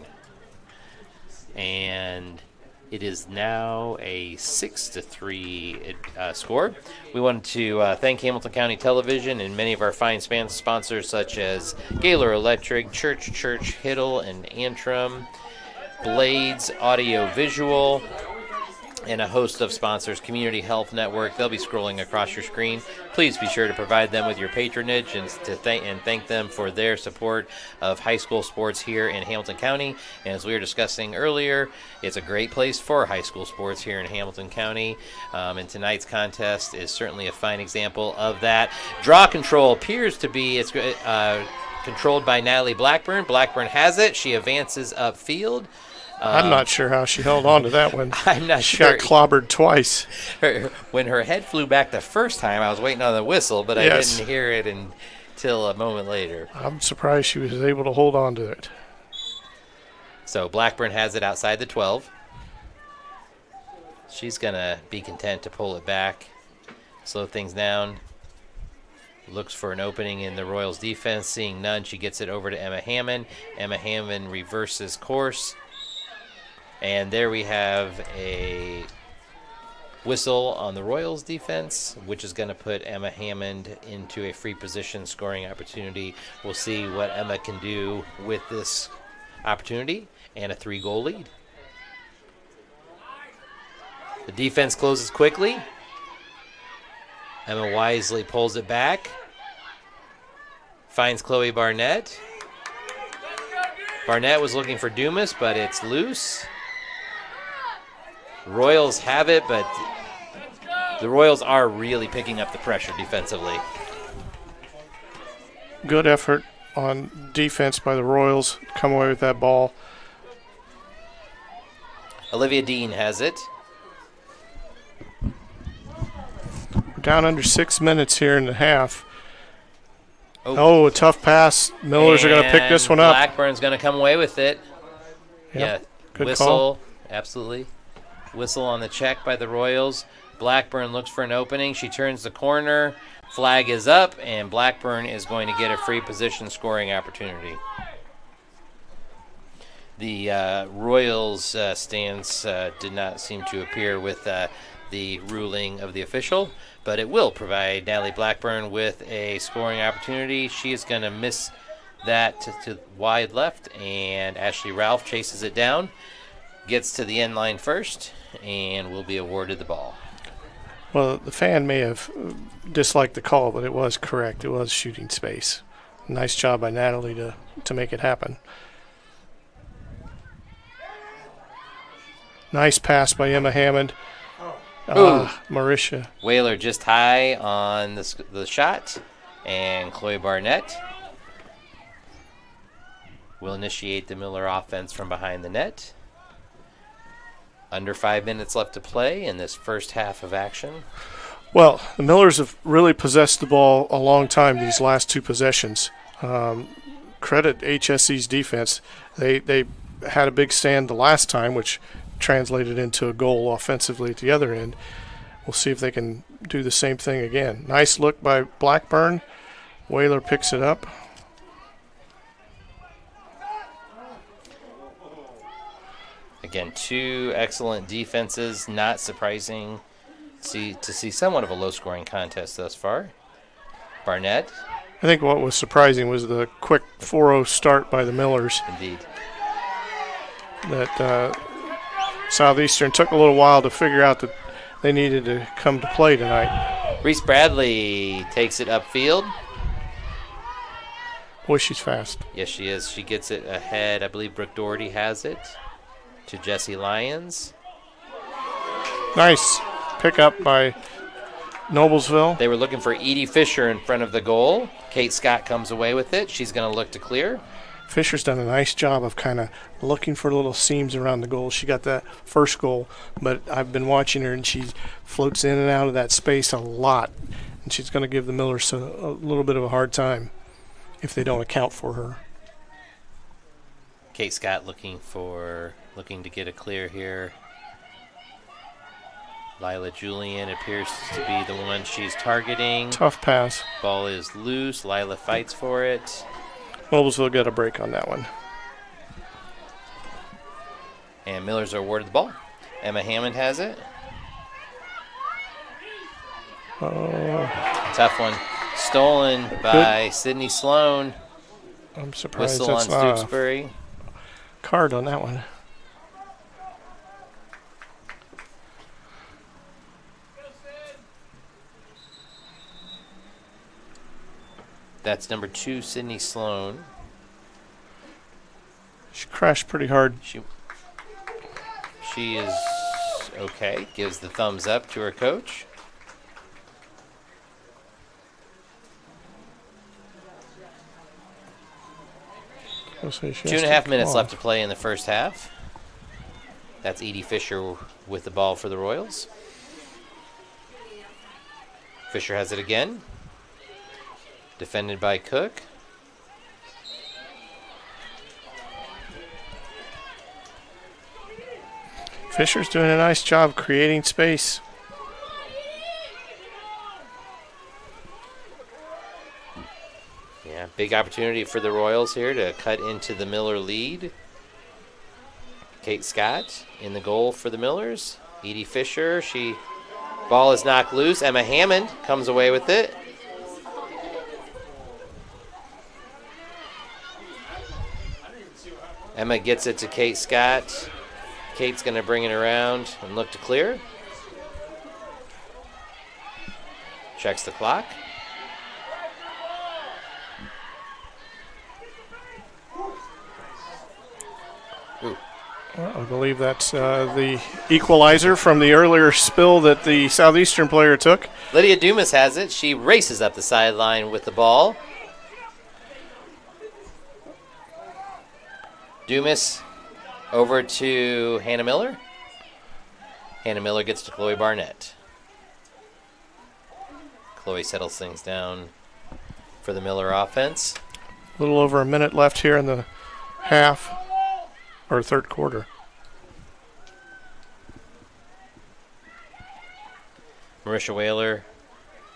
I: And it is now a 6-3 score. We wanted to thank Hamilton County Television and many of our fine sponsors such as Gaylor Electric, Church, Hiddle, and Antrim, Blades Audio Visual, and a host of sponsors, Community Health Network. They'll be scrolling across your screen. Please be sure to provide them with your patronage and thank them for their support of high school sports here in Hamilton County. And as we were discussing earlier, it's a great place for high school sports here in Hamilton County. And tonight's contest is certainly a fine example of that. Draw control appears to be controlled by Natalie Blackburn. Blackburn has it. She advances upfield.
J: I'm not sure how she held on to that one.
I: I'm not
J: she
I: sure.
J: She got clobbered twice.
I: When her head flew back the first time, I was waiting on the whistle, but I didn't hear it until a moment later.
J: I'm surprised she was able to hold on to it.
I: So Blackburn has it outside the 12. She's going to be content to pull it back, slow things down. Looks for an opening in the Royals defense. Seeing none, she gets it over to Emma Hammond. Emma Hammond reverses course. And there we have a whistle on the Royals defense, which is going to put Emma Hammond into a free position scoring opportunity. We'll see what Emma can do with this opportunity and a 3-goal lead. The defense closes quickly. Emma wisely pulls it back. Finds Chloe Barnett. Barnett was looking for Dumas, but it's loose. Royals have it, but the Royals are really picking up the pressure defensively.
J: Good effort on defense by the Royals. Come away with that ball.
I: Olivia Dean has it.
J: We're down under 6 minutes here in the half. Oh, a tough pass. Millers are going to pick this one up.
I: Blackburn's going to come away with it.
J: Yep.
I: Yeah,
J: Good
I: whistle.
J: call.
I: Absolutely. Whistle on the check by the Royals. Blackburn looks for an opening. She turns the corner. Flag is up, and Blackburn is going to get a free position scoring opportunity. The Royals stands did not seem to appear with the ruling of the official, but it will provide Natalie Blackburn with a scoring opportunity. She is going to miss that to wide left, and Ashley Ralph chases it down, gets to the end line first, and will be awarded the ball.
J: Well, the fan may have disliked the call, but it was correct. It was shooting space. Nice job by Natalie to make it happen. Nice pass by Emma Hammond. Marisha.
I: Whaler just high on the shot, and Chloe Barnett will initiate the Miller offense from behind the net. Under 5 minutes left to play in this first half of action.
J: Well, the Millers have really possessed the ball a long time these last two possessions. Credit HSC's defense. They had a big stand the last time, which translated into a goal offensively at the other end. We'll see if they can do the same thing again. Nice look by Blackburn. Whaler picks it up.
I: Again, two excellent defenses. Not surprising to see somewhat of a low-scoring contest thus far. Barnett.
J: I think what was surprising was the quick 4-0 start by the Millers.
I: Indeed.
J: That Southeastern took a little while to figure out that they needed to come to play tonight.
I: Reese Bradley takes it upfield.
J: Boy, she's fast.
I: Yes, she is. She gets it ahead. I believe Brooke Doherty has it to Jessie Lyons.
J: Nice pickup by Noblesville.
I: They were looking for Edie Fisher in front of the goal. Kate Scott comes away with it. She's going to look to clear.
J: Fisher's done a nice job of kind of looking for little seams around the goal. She got that first goal, but I've been watching her, and she floats in and out of that space a lot, and she's going to give the Millers a little bit of a hard time if they don't account for her.
I: Kate Scott looking to get a clear here. Lila Julian appears to be the one she's targeting.
J: Tough pass.
I: Ball is loose. Lila fights for it.
J: Noblesville got a break on that one.
I: And Millers are awarded the ball. Emma Hammond has it.
J: Oh.
I: Tough one. Stolen by Sydney Sloan.
J: I'm surprised
I: Whistle
J: that's
I: on Stooksbury.
J: Card on that one.
I: That's number 2, Sydney Sloan.
J: She crashed pretty hard.
I: She is okay. Gives the thumbs up to her coach.
J: Say
I: 2.5 minutes left to play in the first half. That's Edie Fisher with the ball for the Royals. Fisher has it again. Defended by Cook.
J: Fisher's doing a nice job creating space.
I: Yeah, big opportunity for the Royals here to cut into the Miller lead. Kate Scott in the goal for the Millers. Edie Fisher, ball is knocked loose. Emma Hammond comes away with it. Emma gets it to Kate Scott. Kate's going to bring it around and look to clear. Checks the clock. Ooh.
J: Well, I believe that's the equalizer from the earlier spill that the Southeastern player took.
I: Lydia Dumas has it. She races up the sideline with the ball. Dumas over to Hannah Miller. Hannah Miller gets to Chloe Barnett. Chloe settles things down for the Miller offense.
J: A little over a minute left here in the half, or third quarter.
I: Marisha Whaler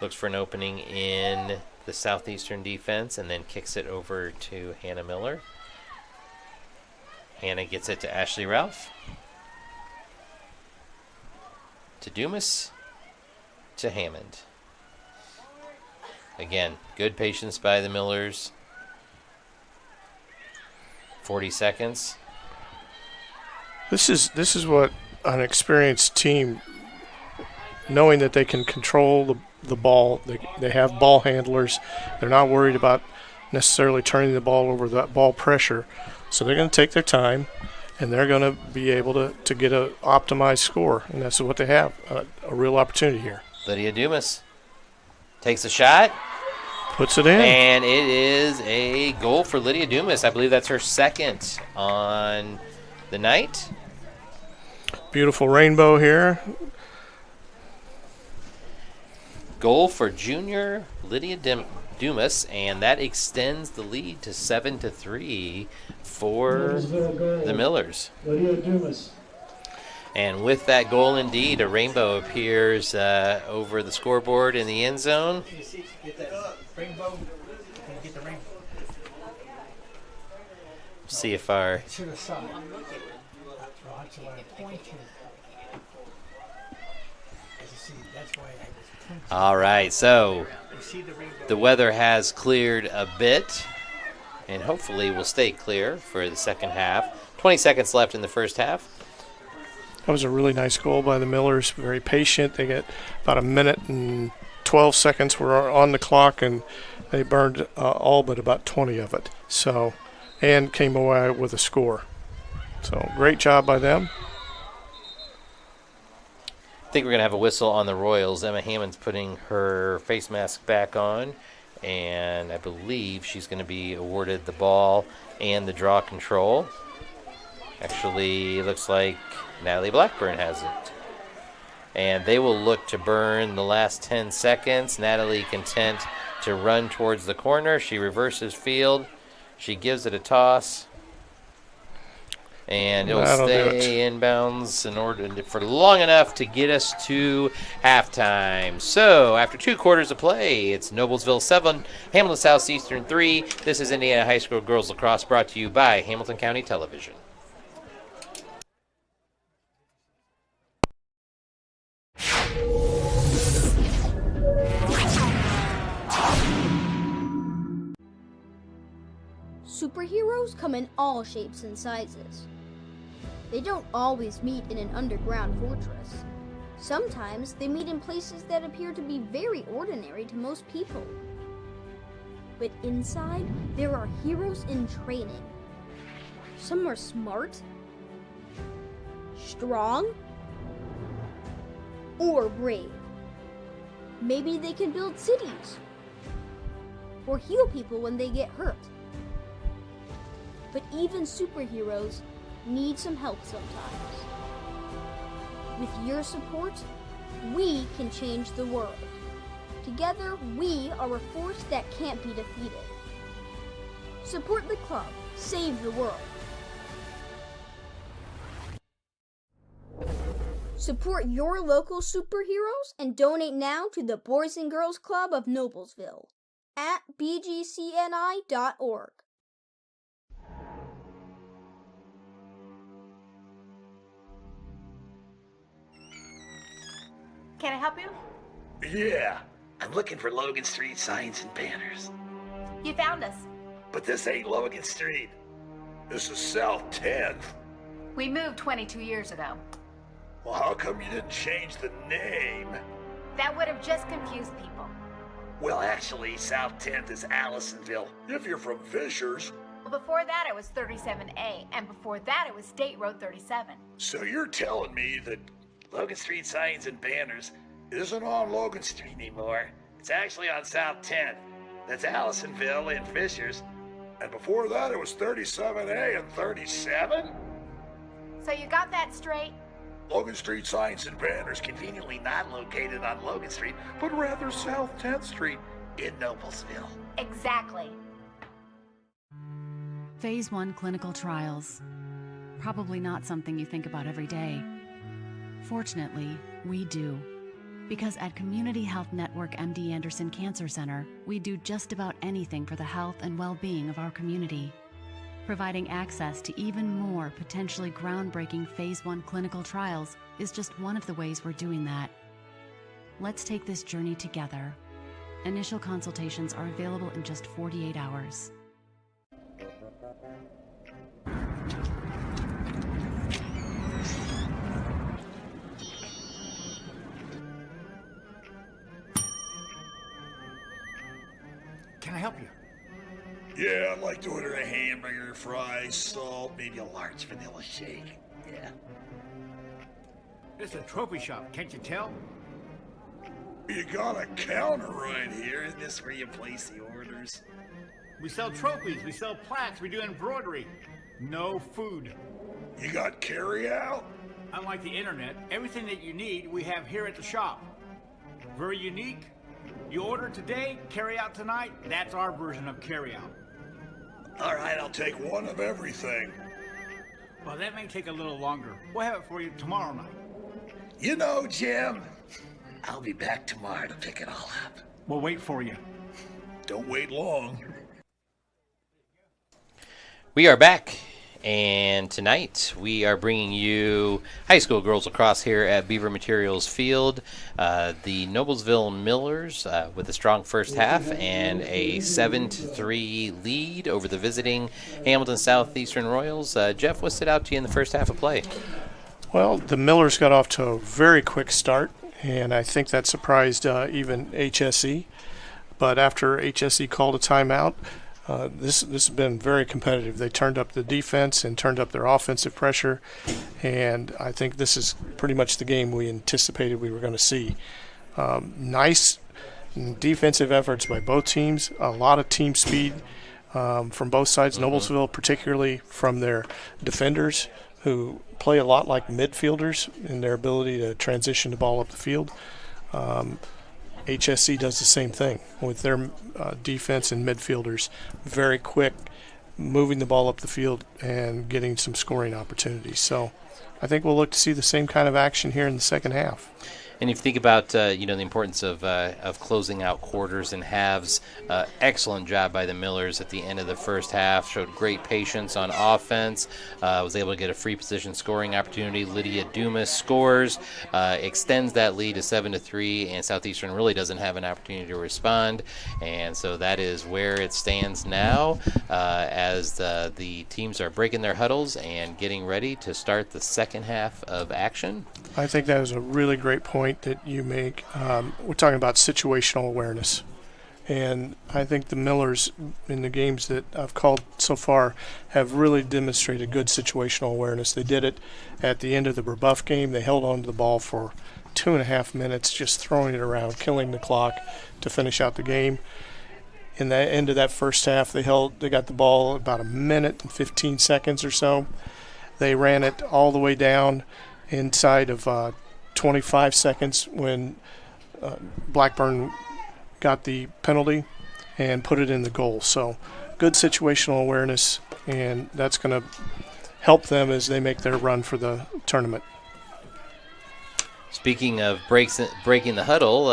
I: looks for an opening in the Southeastern defense and then kicks it over to Hannah Miller. Hannah gets it to Ashley Ralph. To Dumas. To Hammond. Again, good patience by the Millers. 40 seconds.
J: This is what an experienced team, knowing that they can control the ball, they have ball handlers. They're not worried about necessarily turning the ball over, that ball pressure. So they're going to take their time, and they're going to be able to get an optimized score, and that's what they have, a real opportunity here.
I: Lydia Dumas takes a shot.
J: Puts it in.
I: And it is a goal for Lydia Dumas. I believe that's her second on the night.
J: Beautiful rainbow here.
I: Goal for junior Lydia Dumas, and that extends the lead to 7-3 for the Millers.
K: Lydia Dumas.
I: And with that goal, indeed, a rainbow appears over the scoreboard in the end zone. See if our all right, so the weather has cleared a bit, and hopefully will stay clear for the second half. 20 seconds left in the first half.
J: That was a really nice goal by the Millers. Very patient. They get about a minute and 12 seconds were on the clock, and they burned all but about 20 of it. So, and came away with a score. So great job by them.
I: I think we're going to have a whistle on the Royals. Emma Hammond's putting her face mask back on, and I believe she's going to be awarded the ball and the draw control. Actually, it looks like Natalie Blackburn has it. And they will look to burn the last 10 seconds. Natalie content to run towards the corner. She reverses field. She gives it a toss. And it'll stay inbounds in order for long enough to get us to halftime. So after 2 quarters of play, it's Noblesville 7, Hamilton Southeastern 3. This is Indiana High School Girls Lacrosse, brought to you by Hamilton County Television.
A: Superheroes come in all shapes and sizes. They don't always meet in an underground fortress. Sometimes they meet in places that appear to be very ordinary to most people. But inside, there are heroes in training. Some are smart, strong, or brave. Maybe they can build cities, or heal people when they get hurt. But even superheroes need some help sometimes. With your support, we can change the world. Together, we are a force that can't be defeated. Support the club. Save the world. Support your local superheroes and donate now to the Boys and Girls Club of Noblesville at bgcni.org.
H: Can I help you?
F: Yeah, I'm looking for Logan Street signs and banners.
H: You found us.
F: But this ain't Logan Street. This is South 10th.
H: We moved 22 years ago.
F: Well, how come you didn't change the name?
H: That would have just confused people.
F: Well, actually, South 10th is Allisonville, if you're from Fishers.
H: Well, before that it was 37A, and before that it was State Road 37.
F: So you're telling me that Logan Street signs and banners isn't on Logan Street anymore. It's actually on South 10th. That's Allisonville and Fishers. And before that, it was 37A and 37?
H: So you got that straight?
F: Logan Street signs and banners conveniently not located on Logan Street, but rather South 10th Street in Noblesville.
H: Exactly.
L: Phase 1 clinical trials. Probably not something you think about every day. Fortunately, we do. Because at Community Health Network MD Anderson Cancer Center, we do just about anything for the health and well-being of our community. Providing access to even more potentially groundbreaking Phase 1 clinical trials is just one of the ways we're doing that. Let's take this journey together. Initial consultations are available in just 48 hours.
E: Can I help you?
F: Yeah, I'd like to order a hamburger, fries, salt, maybe a large vanilla shake. Yeah.
E: It's a trophy shop, can't you tell?
F: You got a counter right here. Isn't this where you place the orders?
E: We sell trophies, we sell plaques, we do embroidery. No food.
F: You got carry out?
E: Unlike the internet, everything that you need we have here at the shop. Very unique. You order today, carry out tonight. That's our version of carry out.
F: All right, I'll take one of everything.
E: Well, that may take a little longer. We'll have it for you tomorrow night.
F: You know, Jim, I'll be back tomorrow to pick it all up.
E: We'll wait for you.
F: Don't wait long.
I: We are back, and tonight we are bringing you high school girls lacrosse here at Beaver Materials Field. The Noblesville Millers with a strong first half and a 7-3 lead over the visiting Hamilton Southeastern Royals. Jeff, what stood out to you in the first half of play?
J: Well, the Millers got off to a very quick start, and I think that surprised even HSE. But after HSE called a timeout, this has been very competitive. They turned up the defense and turned up their offensive pressure, and I think this is pretty much the game we anticipated we were going to see. Nice defensive efforts by both teams, a lot of team speed from both sides. Noblesville, particularly from their defenders, who play a lot like midfielders in their ability to transition the ball up the field. HSC does the same thing with their defense and midfielders. Very quick, moving the ball up the field and getting some scoring opportunities. So I think we'll look to see the same kind of action here in the second half.
I: And if you think about the importance of closing out quarters and halves, excellent job by the Millers at the end of the first half. Showed great patience on offense. Was able to get a free position scoring opportunity. Lydia Dumas scores, extends that lead to 7-3, and Southeastern really doesn't have an opportunity to respond. And so that is where it stands now, as the teams are breaking their huddles and getting ready to start the second half of action.
J: I think that is a really great point that you make. We're talking about situational awareness, and I think the Millers in the games that I've called so far have really demonstrated good situational awareness. They did it at the end of the Brebeuf game. They held on to the ball for 2.5 minutes, just throwing it around, killing the clock to finish out the game. In the end of that first half, they got the ball about 1 minute and 15 seconds or so. They ran it all the way down inside of 25 seconds when Blackburn got the penalty and put it in the goal. So good situational awareness, and that's going to help them as they make their run for the tournament.
I: Speaking of breaking the huddle,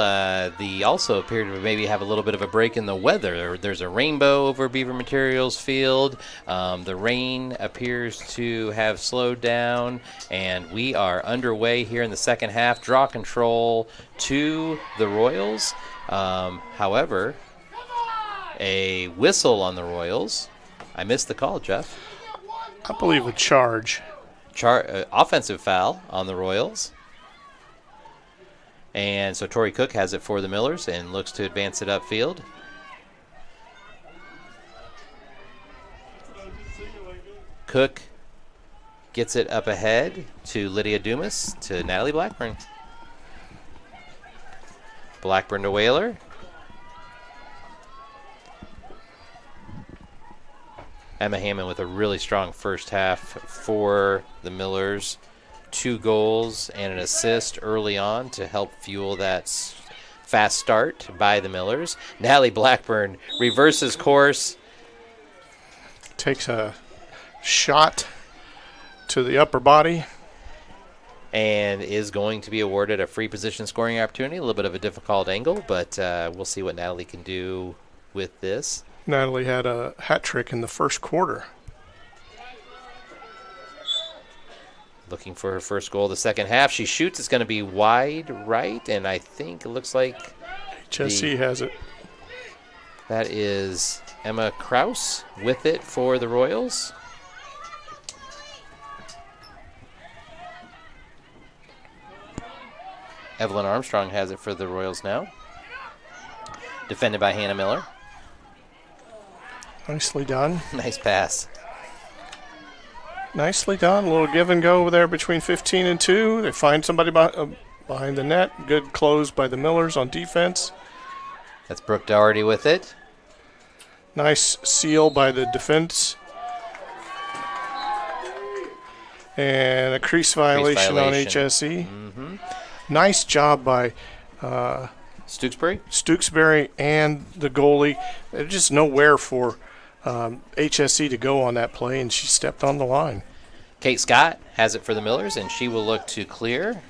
I: they also appear to maybe have a little bit of a break in the weather. There's a rainbow over Beaver Materials Field. The rain appears to have slowed down, and we are underway here in the second half. Draw control to the Royals. However, a whistle on the Royals. I missed the call, Jeff.
J: I believe a charge.
I: Offensive foul on the Royals. And so Tori Cook has it for the Millers and looks to advance it upfield. Cook gets it up ahead to Lydia Dumas, to Natalie Blackburn. Blackburn to Whaler. Emma Hammond with a really strong first half for the Millers. 2 goals and an assist early on to help fuel that fast start by the Millers. Natalie Blackburn reverses course.
J: Takes a shot to the upper body.
I: And is going to be awarded a free position scoring opportunity. A little bit of a difficult angle, but we'll see what Natalie can do with this.
J: Natalie had a hat trick in the first quarter.
I: Looking for her first goal of the second half. She shoots. It's going to be wide right, and I think it looks like
J: HSC has it.
I: That is Emma Kraus with it for the Royals. Evelyn Armstrong has it for the Royals now. Defended by Hannah Miller.
J: Nicely done.
I: Nice pass.
J: Nicely done. A little give and go over there between 15 and 2. They find somebody behind the net. Good close by the Millers on defense.
I: That's Brooke Doherty with it.
J: Nice seal by the defense. And a crease violation on HSE.
I: Mm-hmm.
J: Nice job by
I: Stooksbury
J: and the goalie. There's just nowhere for HSC to go on that play, and she stepped on the line.
I: Kate Scott has it for the Millers, and she will look to clear.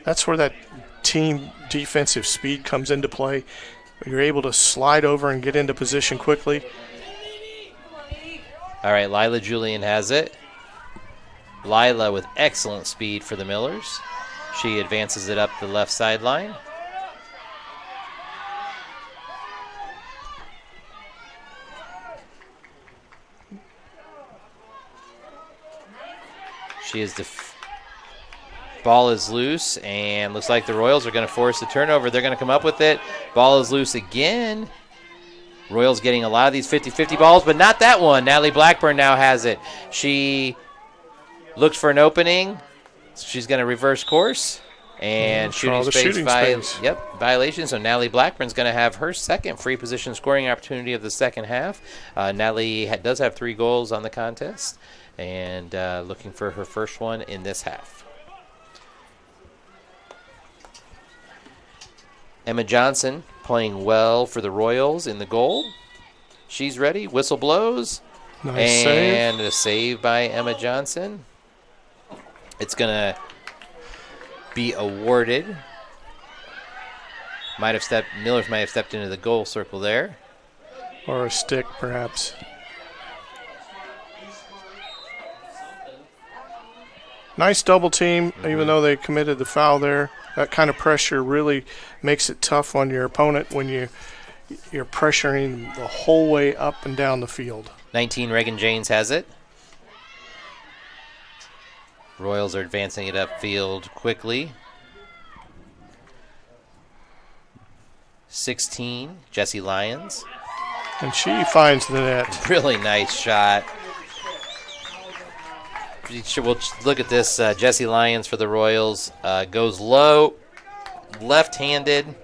J: That's where that team defensive speed comes into play. You're able to slide over and get into position quickly.
I: All right, Lila Julian has it. Lila with excellent speed for the Millers. She advances it up the left sideline. Ball is loose, and looks like the Royals are going to force the turnover. They're going to come up with it. Ball is loose again. Royals getting a lot of these 50-50 balls, but not that one. Natalie Blackburn now has it. She looks for an opening. She's going to reverse course. And shooting space violation. So Natalie Blackburn's going to have her second free position scoring opportunity of the second half. Natalie does have 3 goals on the contest, and looking for her first one in this half. Emma Johnson playing well for the Royals in the goal. She's ready. Whistle blows.
J: Nice
I: and
J: save.
I: A save by Emma Johnson. It's going to be awarded. Millers might have stepped into the goal circle there.
J: Or a stick, perhaps. Nice double team, even though they committed the foul there. That kind of pressure really makes it tough on your opponent when you're pressuring the whole way up and down the field.
I: 19, Reagan Janes has it. Royals are advancing it upfield quickly. 16, Jessie Lyons.
J: And she finds the net.
I: Really nice shot. We'll look at this. Jessie Lyons for the Royals goes low, left-handed,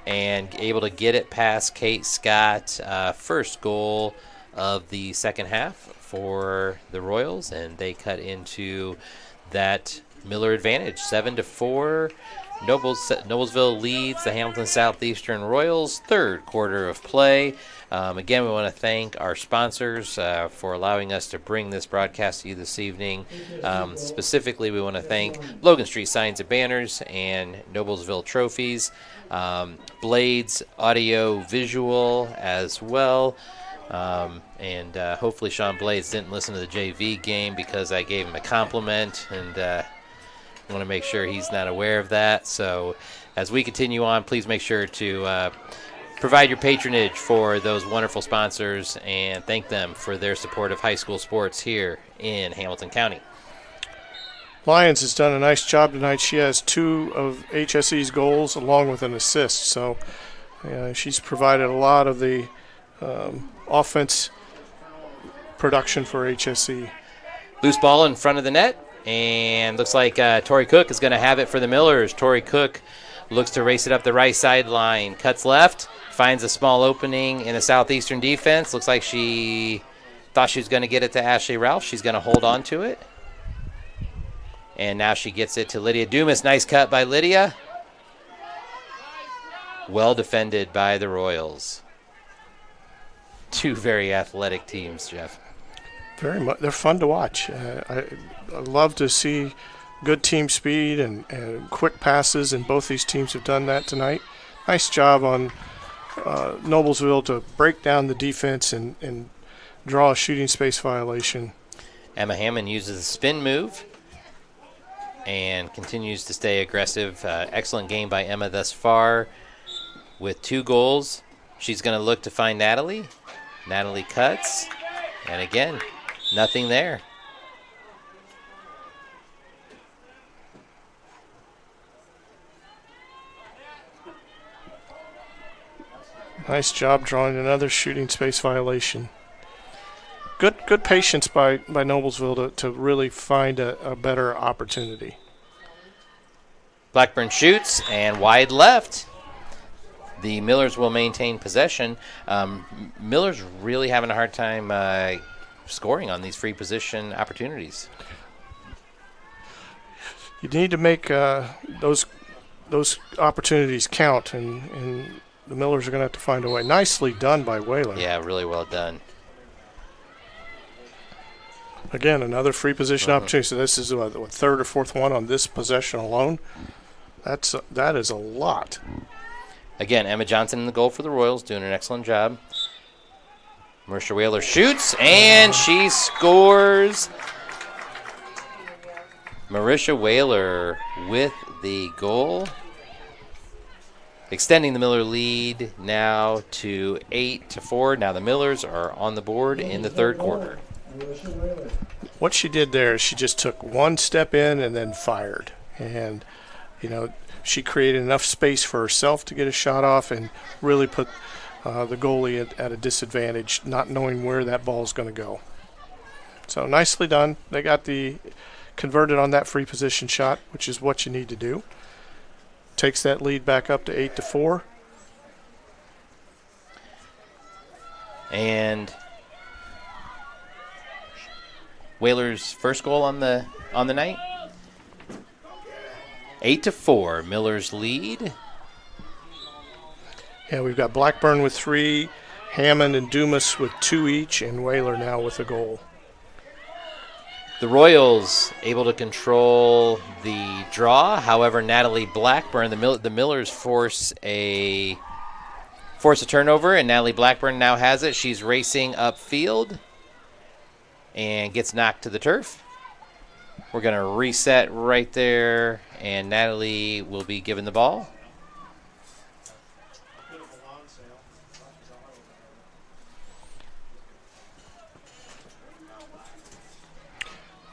I: and able to get it past Kate Scott. First goal of the second half for the Royals, and they cut into that Miller advantage, 7-4. Noblesville leads the Hamilton Southeastern Royals. Third quarter of play. Again, we want to thank our sponsors for allowing us to bring this broadcast to you this evening. Specifically, we want to thank Logan Street Signs and Banners and Noblesville Trophies, Blades Audio Visual as well. And hopefully Sean Blades didn't listen to the JV game because I gave him a compliment, and I want to make sure he's not aware of that. So as we continue on, please make sure to provide your patronage for those wonderful sponsors and thank them for their support of high school sports here in Hamilton County.
J: Lyons has done a nice job tonight. She has 2 of HSE's goals along with an assist. So she's provided a lot of the offense production for HSE.
I: Loose ball in front of the net, and looks like Tori Cook is going to have it for the Millers. Tori Cook looks to race it up the right sideline, cuts left, finds a small opening in the Southeastern defense. Looks like she thought she was going to get it to Ashley Ralph. She's going to hold on to it. And now she gets it to Lydia Dumas. Nice cut by Lydia. Well defended by the Royals. 2 very athletic teams, Jeff.
J: Very much. They're fun to watch. I love to see good team speed and quick passes, and both these teams have done that tonight. Nice job on Noblesville to break down the defense and draw a shooting space violation.
I: Emma Hammond uses a spin move and continues to stay aggressive. Excellent game by Emma thus far with 2 goals. She's going to look to find Natalie. Natalie cuts, and again, nothing there.
J: Nice job drawing another shooting space violation. Good patience by Noblesville to really find a better opportunity.
I: Blackburn shoots, and wide left. The Millers will maintain possession. Millers really having a hard time scoring on these free position opportunities.
J: You need to make those opportunities count, and the Millers are going to have to find a way. Nicely done by Whaler.
I: Yeah, really well done.
J: Again, another free position opportunity. So this is what, 3rd or 4th one on this possession alone. That is a lot.
I: Again, Emma Johnson in the goal for the Royals, doing an excellent job. Marisha Whaler shoots, and she scores. Marisha Whaler with the goal, extending the Miller lead now to 8-4. Now the Millers are on the board in the 3rd quarter.
J: What she did there is she just took one step in and then fired. And, she created enough space for herself to get a shot off and really put the goalie at a disadvantage, not knowing where that ball is going to go. So nicely done. They got the converted on that free position shot, which is what you need to do. Takes that lead back up to 8-4.
I: And Whaler's first goal on the night. 8-4, Millers lead.
J: Yeah, we've got Blackburn with 3, Hammond and Dumas with 2 each, and Whaler now with a goal.
I: The Royals able to control the draw. However, Natalie Blackburn, the Millers force a turnover, and Natalie Blackburn now has it. She's racing upfield and gets knocked to the turf. We're going to reset right there, and Natalie will be given the ball.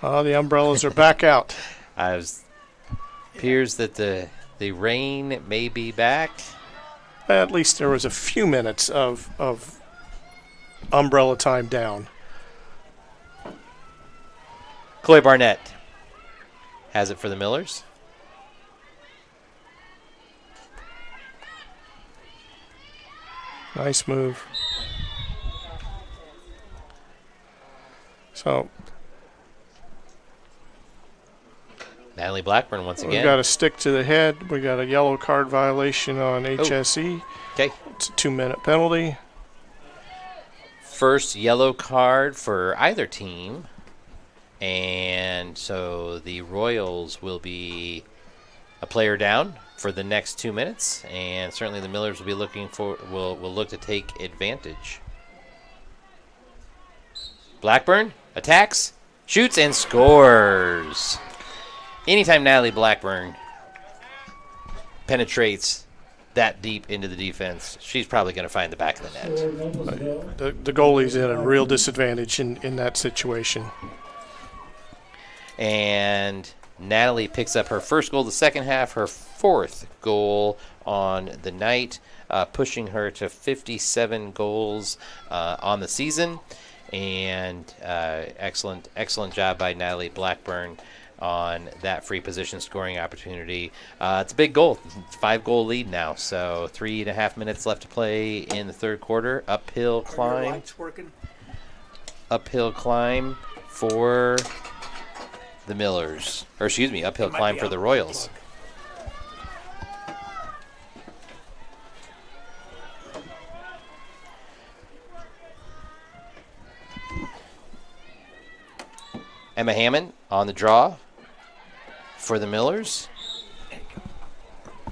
J: The umbrellas are back out.
I: Appears that the rain may be back.
J: At least there was a few minutes of umbrella time down.
I: Chloe Barnett has it for the Millers.
J: Nice move. So
I: Natalie Blackburn once again.
J: We've got a stick to the head. We got a yellow card violation on HSE.
I: Okay.
J: It's a 2-minute penalty.
I: first yellow card for either team. And so the Royals will be a player down for the next 2 minutes, and certainly the Millers will be will look to take advantage. Blackburn attacks, shoots, and scores. Anytime Natalie Blackburn penetrates that deep into the defense, she's probably going to find the back of the net.
J: The goalie's at a real disadvantage in that situation.
I: And Natalie picks up her first goal of the second half, her fourth goal on the night, pushing her to 57 goals on the season. And excellent job by Natalie Blackburn on that free position scoring opportunity. It's a big goal. It's a 5-goal lead now, so 3.5 minutes left to play in the third quarter. Uphill climb for the Millers. Or excuse me, uphill climb for the Royals. Emma Hammond on the draw for the Millers.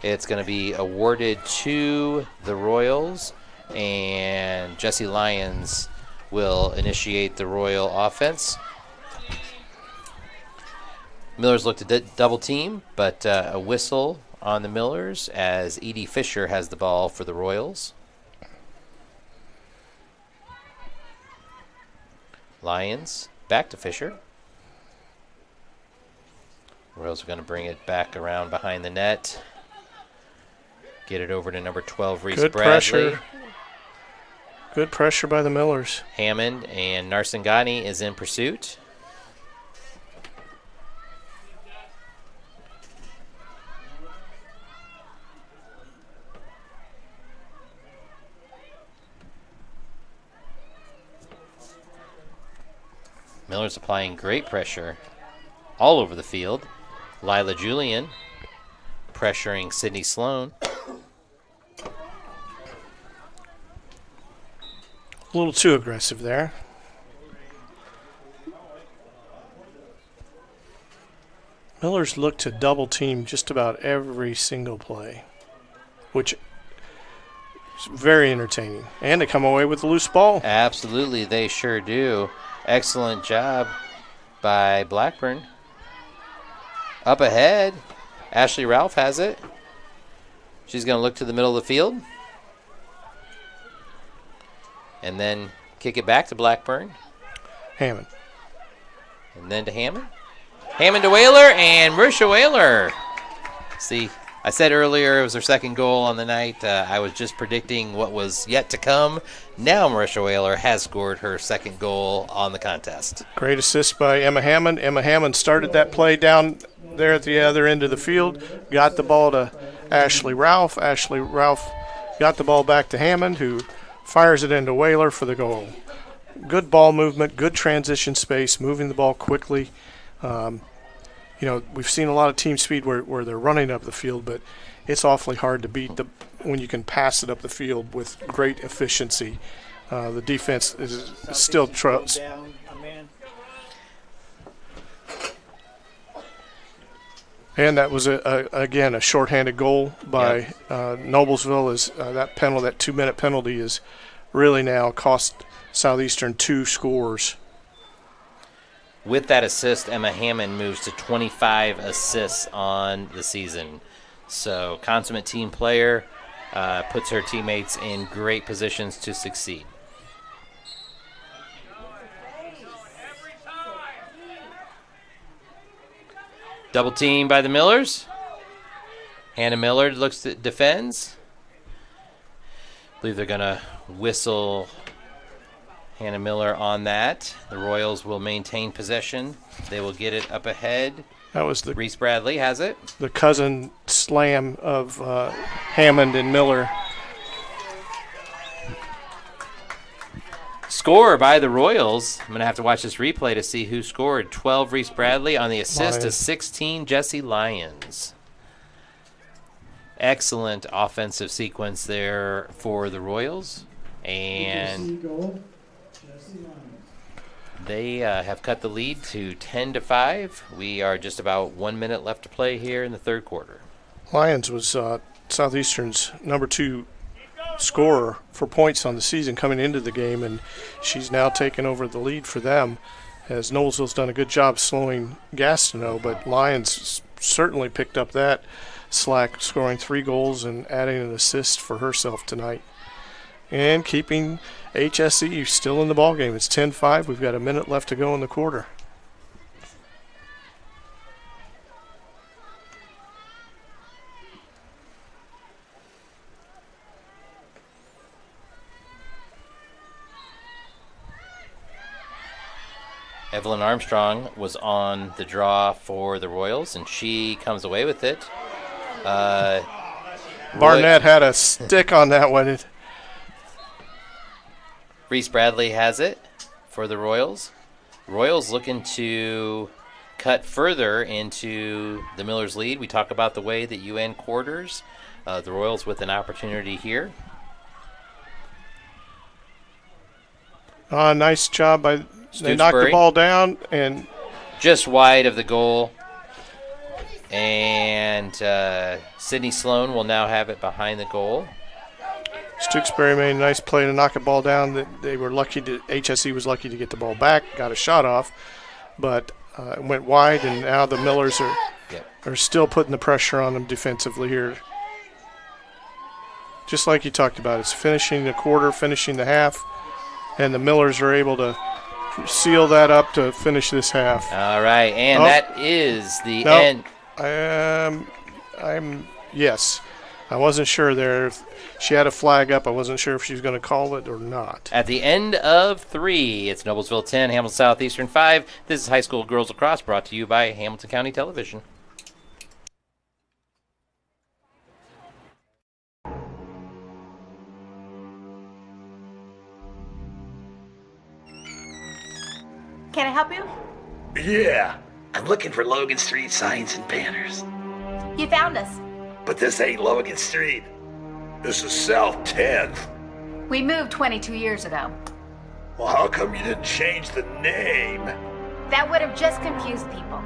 I: It's going to be awarded to the Royals, and Jessie Lyons will initiate the Royal offense. Millers look to double team, but a whistle on the Millers as Edie Fisher has the ball for the Royals. Lyons back to Fisher. Royals are going to bring it back around behind the net. Get it over to number 12, Reese Bradley.
J: Good pressure by the Millers.
I: Hammond and Narsingani is in pursuit. Millers applying great pressure all over the field. Lila Julian pressuring Sydney Sloan.
J: A little too aggressive there. Millers look to double team just about every single play, which is very entertaining. And they come away with a loose ball.
I: Absolutely, they sure do. Excellent job by Blackburn. Up ahead, Ashley Ralph has it. She's going to look to the middle of the field. And then kick it back to Blackburn.
J: Hammond.
I: And then to Hammond. Hammond to Whaler, and Marisha Whaler. See, I said earlier it was her second goal on the night. I was just predicting what was yet to come. Now Marisha Whaler has scored her second goal on the contest.
J: Great assist by Emma Hammond. Emma Hammond started that play down there at the other end of the field, got the ball to Ashley Ralph. Ashley Ralph got the ball back to Hammond, who fires it into Whaler for the goal. Good ball movement, good transition space, moving the ball quickly. We've seen a lot of team speed where they're running up the field, but it's awfully hard to beat when you can pass it up the field with great efficiency. The defense is still and that was again a shorthanded goal by Noblesville. Is that 2-minute penalty is really now cost Southeastern 2 scores.
I: With that assist, Emma Hammond moves to 25 assists on the season. So, consummate team player, puts her teammates in great positions to succeed. Double team by the Millers. Hannah Millard defends. I believe they're going to whistle Hannah Miller on that. The Royals will maintain possession. They will get it up ahead.
J: That was
I: Reese Bradley has it.
J: The cousin slam of Hammond and Miller.
I: Score by the Royals. I'm going to have to watch this replay to see who scored. 12, Reese Bradley. On the assist to 16, Jessie Lyons. Excellent offensive sequence there for the Royals. And They have cut the lead to 10-5. We are just about 1 minute left to play here in the third quarter.
J: Lyons was Southeastern's number 2 scorer for points on the season coming into the game, and she's now taken over the lead for them, as Noblesville's done a good job slowing Gastineau, but Lyons certainly picked up that slack, scoring 3 goals and adding an assist for herself tonight, and keeping HSE still in the ballgame. It's 10-5. We've got a minute left to go in the quarter.
I: Evelyn Armstrong was on the draw for the Royals, and she comes away with it.
J: Barnett had a stick on that one.
I: Reese Bradley has it for the Royals. Royals looking to cut further into the Millers' lead. We talk about the way that you end quarters. The Royals with an opportunity here.
J: Nice job by... They knocked the ball down and
I: just wide of the goal. And Sydney Sloan will now have it behind the goal.
J: Stewksbury made a nice play to knock the ball down. They were lucky to HSE was lucky to get the ball back, got a shot off, but it went wide, and now the Millers are still putting the pressure on them defensively here. Just like you talked about, it's finishing the quarter, finishing the half, and the Millers are able to seal that up to finish this half.
I: All right, and that is the end.
J: Yes. I wasn't sure there. She had a flag up. I wasn't sure if she was going to call it or not.
I: At the end of 3, it's Noblesville 10, Hamilton Southeastern 5. This is High School Girls Lacrosse, brought to you by Hamilton County Television.
H: Can I help you?
F: Yeah, I'm looking for Logan Street signs and banners.
H: You found us.
F: But this ain't Logan Street. This is South 10th.
H: We moved 22 years ago.
F: Well, how come you didn't change the name?
H: That would have just confused people.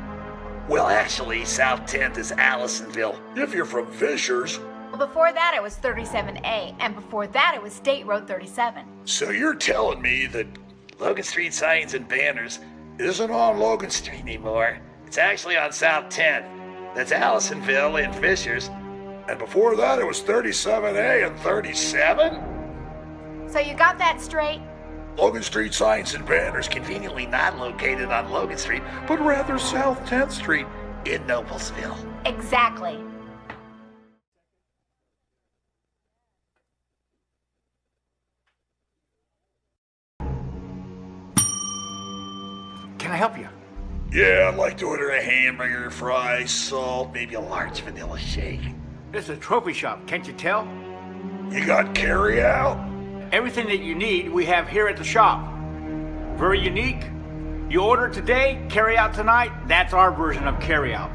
F: Well, actually, South 10th is Allisonville. If you're from Fishers.
H: Well, before that it was 37A, and before that it was State Road 37.
F: So you're telling me that Logan Street signs and banners isn't on Logan Street anymore? It's actually on South 10th. That's Allisonville and Fishers. And before that, it was 37A and 37?
H: So you got that straight?
F: Logan Street signs and banners conveniently not located on Logan Street, but rather South 10th Street in Noblesville.
H: Exactly.
E: Can I help you?
F: Yeah, I'd like to order a hamburger, fries, salt, maybe a large vanilla shake.
E: This is a trophy shop, can't you tell?
F: You got carry out?
E: Everything that you need, we have here at the shop. Very unique. You order today, carry out tonight. That's our version of carry out.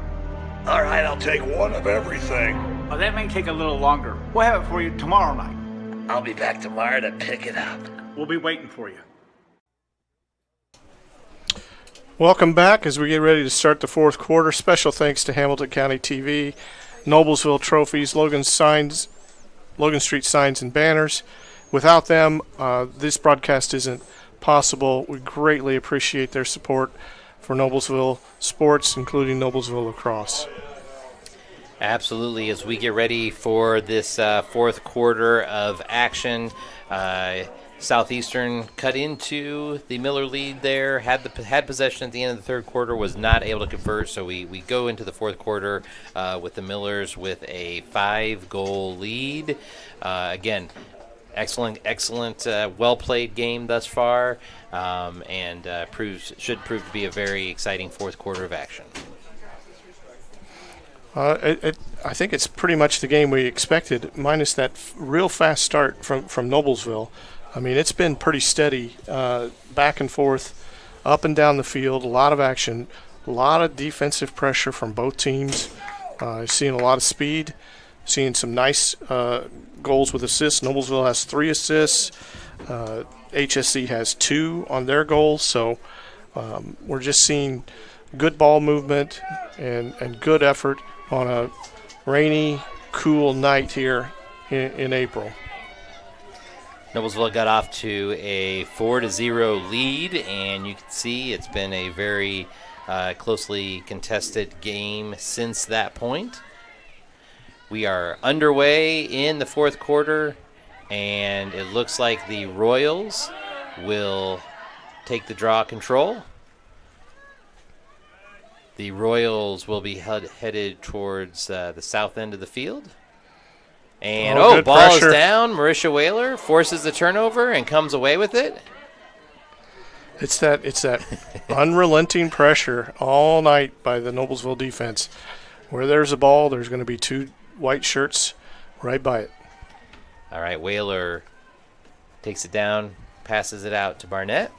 F: All right, I'll take one of everything.
E: Oh, that may take a little longer. We'll have it for you tomorrow night.
F: I'll be back tomorrow to pick it up.
E: We'll be waiting for you.
J: Welcome back as we get ready to start the fourth quarter. Special thanks to Hamilton County TV, Noblesville Trophies, Logan Street Signs and Banners. Without them, this broadcast isn't possible. We greatly appreciate their support for Noblesville sports, including Noblesville Lacrosse.
I: Absolutely. As we get ready for this fourth quarter of action, Southeastern cut into the Miller lead there, had possession at the end of the third quarter, was not able to convert, so we go into the fourth quarter with the Millers with a 5-goal lead. Again, excellent, well-played game thus far, and should prove to be a very exciting fourth quarter of action.
J: I think it's pretty much the game we expected, minus that real fast start from Noblesville. I mean, it's been pretty steady, back and forth, up and down the field, a lot of action, a lot of defensive pressure from both teams. Seeing a lot of speed, seeing some nice goals with assists. Noblesville has 3 assists. HSC has 2 on their goals, so we're just seeing good ball movement and good effort on a rainy, cool night here in April.
I: Noblesville got off to a 4-0 lead, and you can see it's been a very closely contested game since that point. We are underway in the fourth quarter, and it looks like the Royals will take the draw control. The Royals will be headed towards the south end of the field. And, ball
J: pressure.
I: is down. Marisha Whaler forces the turnover and comes away with it.
J: It's that unrelenting pressure all night by the Noblesville defense. Where there's a ball, there's going to be 2 white shirts right by it.
I: All right, Whaler takes it down, passes it out to Barnett.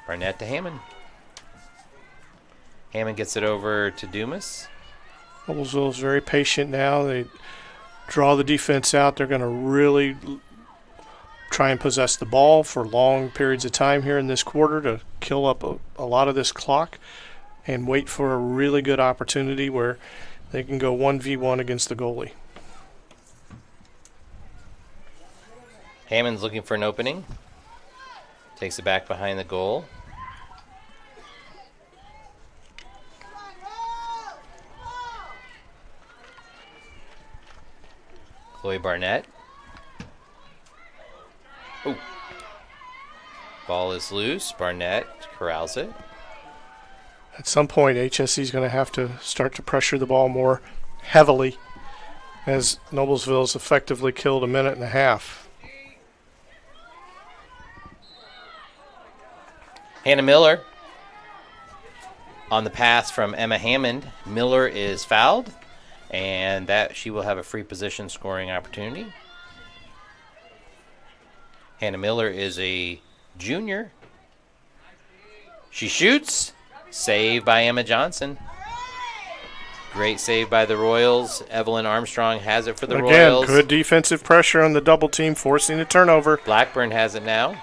I: Barnett to Hammond. Hammond gets it over to Dumas.
J: Noblesville is very patient now. They draw the defense out. They're going to really try and possess the ball for long periods of time here in this quarter to kill up a lot of this clock and wait for a really good opportunity where they can go 1v1 against the goalie.
I: Hammond's looking for an opening. Takes it back behind the goal. Chloe Barnett. Oh. Ball is loose. Barnett corrals it.
J: At some point, HSC is going to have to start to pressure the ball more heavily as Noblesville's effectively killed a minute and a half.
I: Hannah Miller on the pass from Emma Hammond. Miller is fouled, and that she will have a free position scoring opportunity. Hannah Miller is a junior. She shoots. Save by Emma Johnson. Great save by the Royals. Evelyn Armstrong has it for the Royals.
J: Again, good defensive pressure on the double team, forcing a turnover.
I: Blackburn has it now.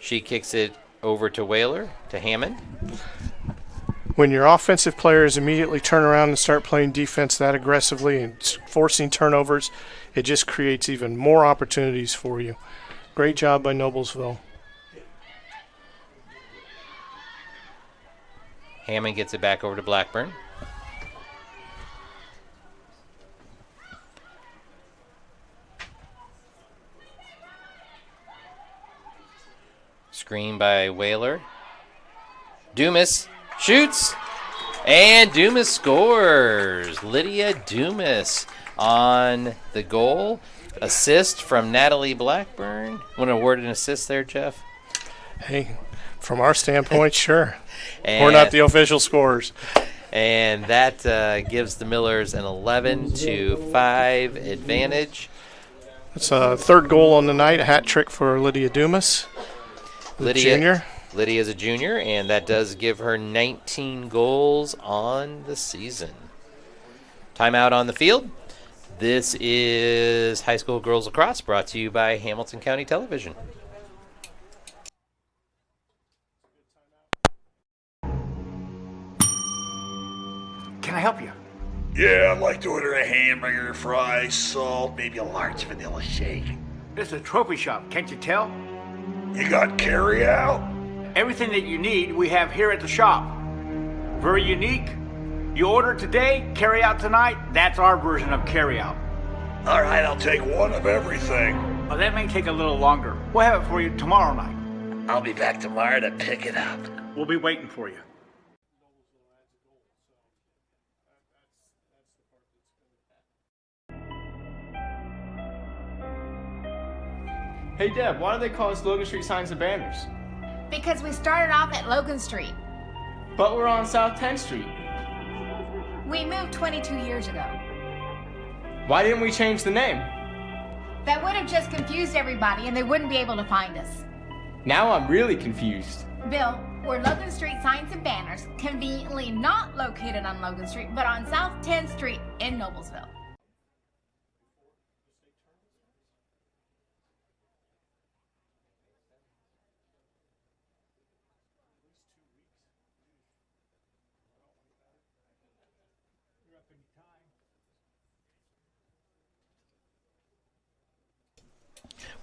I: She kicks it over to Whaler, to Hammond.
J: When your offensive players immediately turn around and start playing defense that aggressively and forcing turnovers, it just creates even more opportunities for you. Great job by Noblesville.
I: Hammond gets it back over to Blackburn. Screen by Whaler. Dumas shoots, and Dumas scores. Lydia Dumas on the goal. Assist from Natalie Blackburn. Want to award an assist there, Jeff?
J: Hey, from our standpoint, sure. We're not the official scorers.
I: And that gives the Millers an 11-5 advantage.
J: It's a third goal on the night, a hat trick for Lydia Dumas, junior.
I: Lydia is a junior, and that does give her 19 goals on the season. Timeout on the field. This is High School Girls Lacrosse, brought to you by Hamilton County Television.
E: Can I help you?
F: Yeah, I'd like to order a hamburger, fries, salt, maybe a large vanilla shake.
E: This is a trophy shop, can't you tell?
F: You got carry out?
E: Everything that you need, we have here at the shop. Very unique. You order today, carry out tonight. That's our version of carry out.
F: All right, I'll take one of everything.
E: Well, that may take a little longer. We'll have it for you tomorrow night.
F: I'll be back tomorrow to pick it up.
E: We'll be waiting for you.
M: Hey Deb, why do they call us Logan Street Signs and Banners?
H: Because we started off at Logan Street.
M: But we're on South 10th Street.
H: We moved 22 years ago.
M: Why didn't we change the name?
H: That would have just confused everybody and they wouldn't be able to find us.
M: Now I'm really confused.
H: Bill, we're Logan Street Signs and Banners, conveniently not located on Logan Street, but on South 10th Street in Noblesville.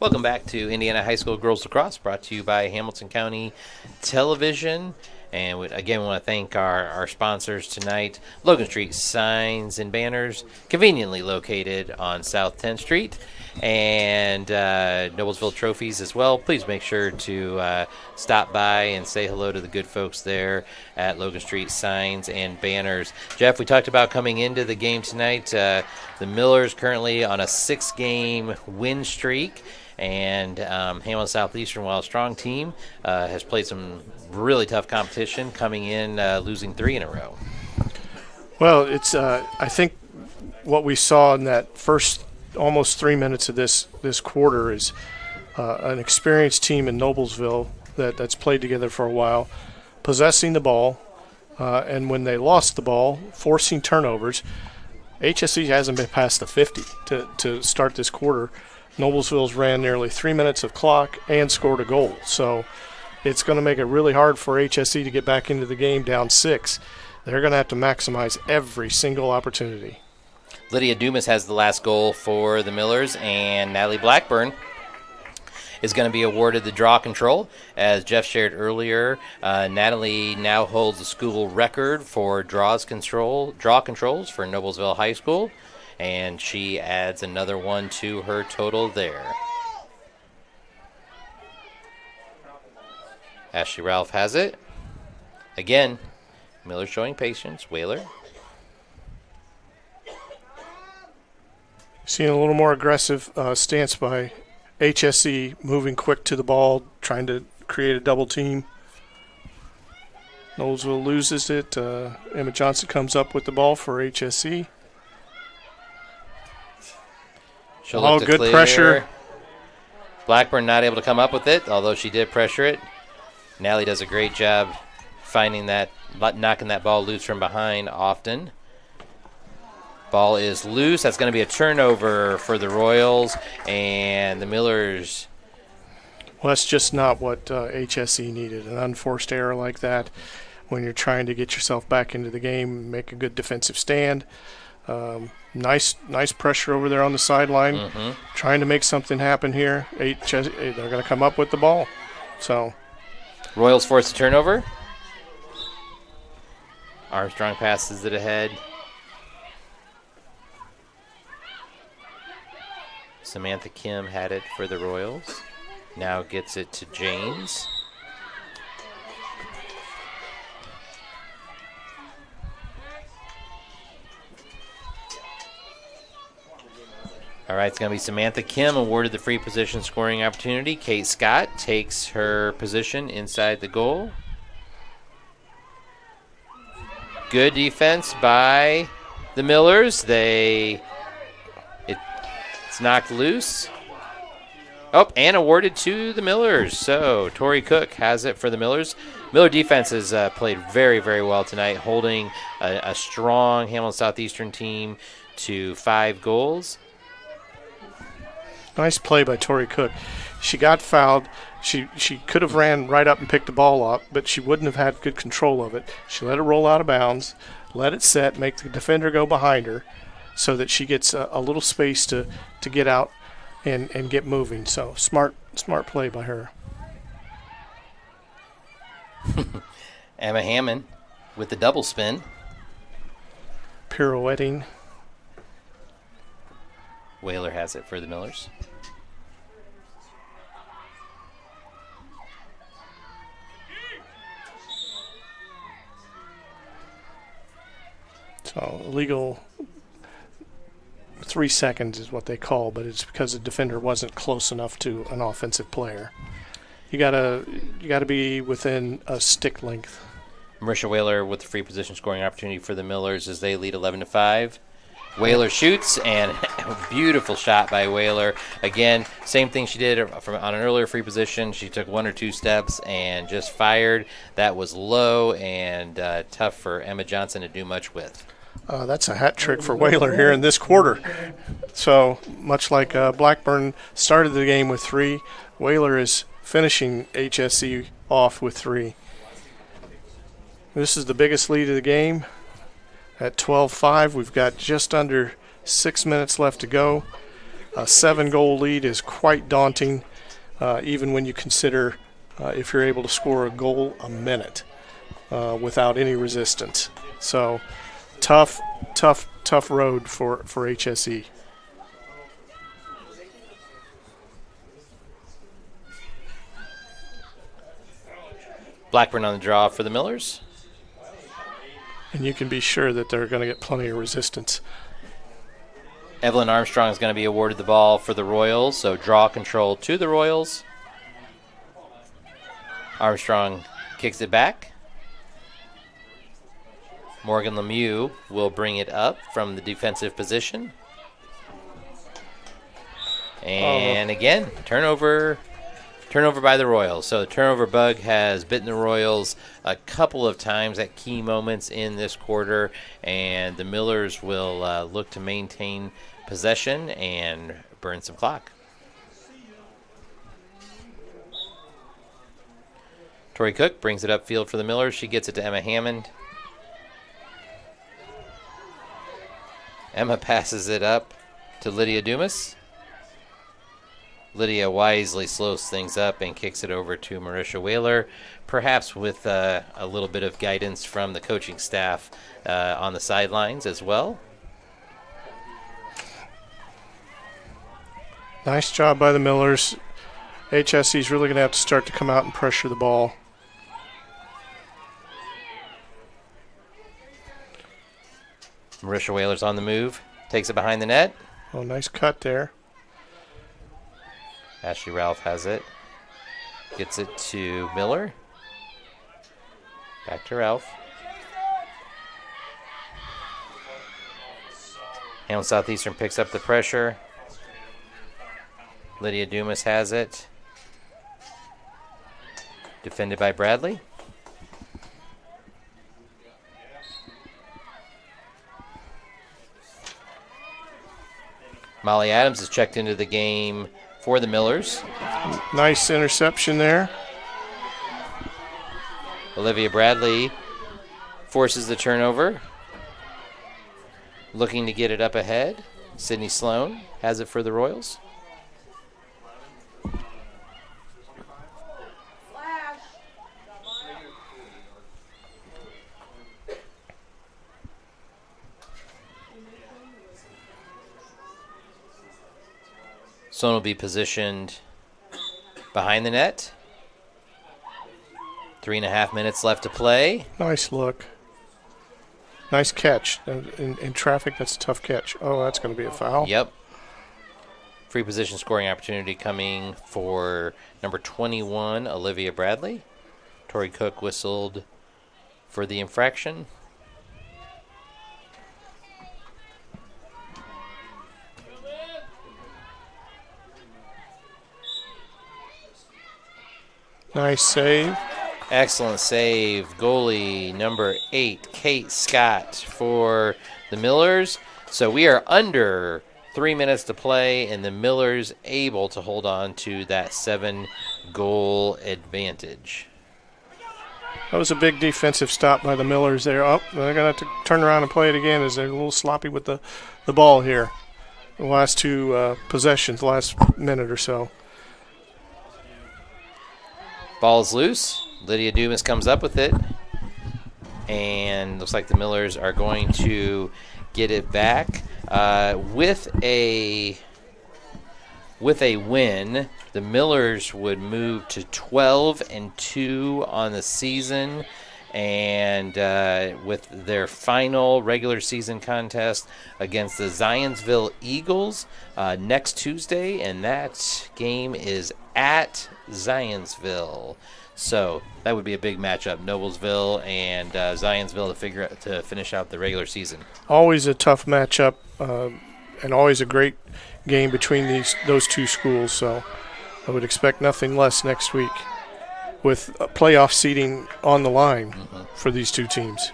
I: Welcome back to Indiana High School Girls Lacrosse, brought to you by Hamilton County Television. And again, we want to thank our sponsors tonight, Logan Street Signs and Banners, conveniently located on South 10th Street, and Noblesville Trophies as well. Please make sure to stop by and say hello to the good folks there at Logan Street Signs and Banners. Jeff, we talked about coming into the game tonight. The Millers currently on a 6-game win streak. And Hamilton Southeastern, while a strong team, has played some really tough competition, coming in losing 3 in a row.
J: Well, it's I think what we saw in that first almost 3 minutes of this quarter is an experienced team in Noblesville that's played together for a while, possessing the ball, and when they lost the ball, forcing turnovers. HSE hasn't been past the 50 to start this quarter. Noblesville's ran nearly 3 minutes of clock and scored a goal. So it's going to make it really hard for HSE to get back into the game down 6. They're going to have to maximize every single opportunity.
I: Lydia Dumas has the last goal for the Millers, and Natalie Blackburn is going to be awarded the draw control. As Jeff shared earlier, Natalie now holds the school record for draw controls for Noblesville High School. And she adds another one to her total there. Ashley Ralph has it. Again, Miller showing patience. Whaler.
J: Seeing a little more aggressive stance by HSE, moving quick to the ball, trying to create a double team. Noblesville loses it. Emma Johnson comes up with the ball for HSE.
I: She'll
J: good clear. Pressure.
I: Blackburn not able to come up with it, although she did pressure it. Nally does a great job finding that, knocking that ball loose from behind often. Ball is loose. That's going to be a turnover for the Royals, and the Millers.
J: Well, that's just not what HSE needed. An unforced error like that when you're trying to get yourself back into the game, make a good defensive stand. Nice pressure over there on the sideline, trying to make something happen here. They're going to come up with the ball. So,
I: Royals force a turnover. Armstrong passes it ahead. Samantha Kim had it for the Royals. Now gets it to James. All right, it's going to be Samantha Kim awarded the free position scoring opportunity. Kate Scott takes her position inside the goal. Good defense by the Millers. It's knocked loose. Oh, and awarded to the Millers. So Tori Cook has it for the Millers. Miller defense has played very, very well tonight, holding a strong Hamilton Southeastern team to 5 goals.
J: Nice play by Tori Cook. She got fouled. She could have ran right up and picked the ball up, but she wouldn't have had good control of it. She let it roll out of bounds, let it set, make the defender go behind her so that she gets a little space to get out and get moving. So smart play by her.
I: Emma Hammond with the double spin.
J: Pirouetting.
I: Whaler has it for the Millers.
J: So illegal 3 seconds is what they call, but it's because the defender wasn't close enough to an offensive player. You gotta be within a stick length.
I: Marisha Whaler with the free position scoring opportunity for the Millers as they lead 11-5. Whaler shoots, and a beautiful shot by Whaler. Again, same thing she did on an earlier free position. She took 1 or 2 steps and just fired. That was low and tough for Emma Johnson to do much with.
J: That's a hat trick for Whaler here in this quarter. So much like Blackburn started the game with 3, Whaler is finishing HSE off with 3. This is the biggest lead of the game. At 12-5, we've got just under 6 minutes left to go. A 7-goal lead is quite daunting, even when you consider if you're able to score a goal a minute without any resistance. So tough road for HSE.
I: Blackburn on the draw for the Millers.
J: And you can be sure that they're going to get plenty of resistance.
I: Evelyn Armstrong is going to be awarded the ball for the Royals, so draw control to the Royals. Armstrong kicks it back. Morgan Lemieux will bring it up from the defensive position. And again, turnover by the Royals. So the turnover bug has bitten the Royals a couple of times at key moments in this quarter, and the Millers will look to maintain possession and burn some clock. Tori Cook brings it upfield for the Millers. She gets it to Emma Hammond. Emma passes it up to Lydia Dumas. Lydia wisely slows things up and kicks it over to Marisha Whaler, perhaps with a little bit of guidance from the coaching staff on the sidelines as well.
J: Nice job by the Millers. HSE is really going to have to start to come out and pressure the ball.
I: Marisha Whaler's on the move, takes it behind the net.
J: Oh, nice cut there.
I: Ashley Ralph has it. Gets it to Miller. Back to Ralph. Hamilton Southeastern picks up the pressure. Lydia Dumas has it. Defended by Bradley. Molly Adams has checked into the game for the Millers.
J: Nice interception there.
I: Olivia Bradley forces the turnover. Looking to get it up ahead. Sydney Sloan has it for the Royals. Sloan will be positioned behind the net. 3.5 minutes left to play.
J: Nice look. Nice catch. In traffic, that's a tough catch. Oh, that's going to be a foul.
I: Yep. Free position scoring opportunity coming for number 21, Olivia Bradley. Tori Cook whistled for the infraction.
J: Nice save.
I: Excellent save. Goalie number 8, Kate Scott for the Millers. So we are under 3 minutes to play, and the Millers able to hold on to that 7-goal advantage.
J: That was a big defensive stop by the Millers there. Oh, they're going to have to turn around and play it again as they're a little sloppy with the ball here. The last two possessions, the last minute or so.
I: Ball's loose. Lydia Dumas comes up with it. And looks like the Millers are going to get it back. With a win, the Millers would move to 12-2 on the season. And with their final regular season contest against the Zionsville Eagles next Tuesday, and that game is at Zionsville. So that would be a big matchup, Noblesville and Zionsville to finish out the regular season.
J: Always a tough matchup, and always a great game between those two schools. So I would expect nothing less next week, with playoff seeding on the line for these two teams.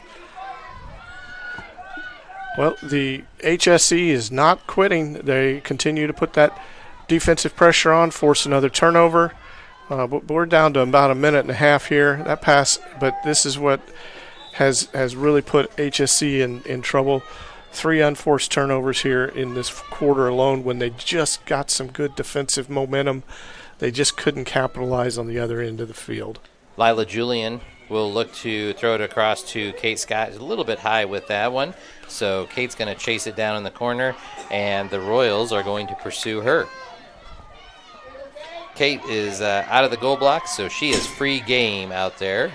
J: Well, the HSE is not quitting. They continue to put that defensive pressure on, force another turnover. But we're down to about a minute and a half here. That pass, but this is what has really put HSE in trouble. 3 unforced turnovers here in this quarter alone when they just got some good defensive momentum. They just couldn't capitalize on the other end of the field.
I: Lila Julian will look to throw it across to Kate Scott. A little bit high with that one. So Kate's going to chase it down in the corner, and the Royals are going to pursue her. Kate is out of the goal block, so she is free game out there.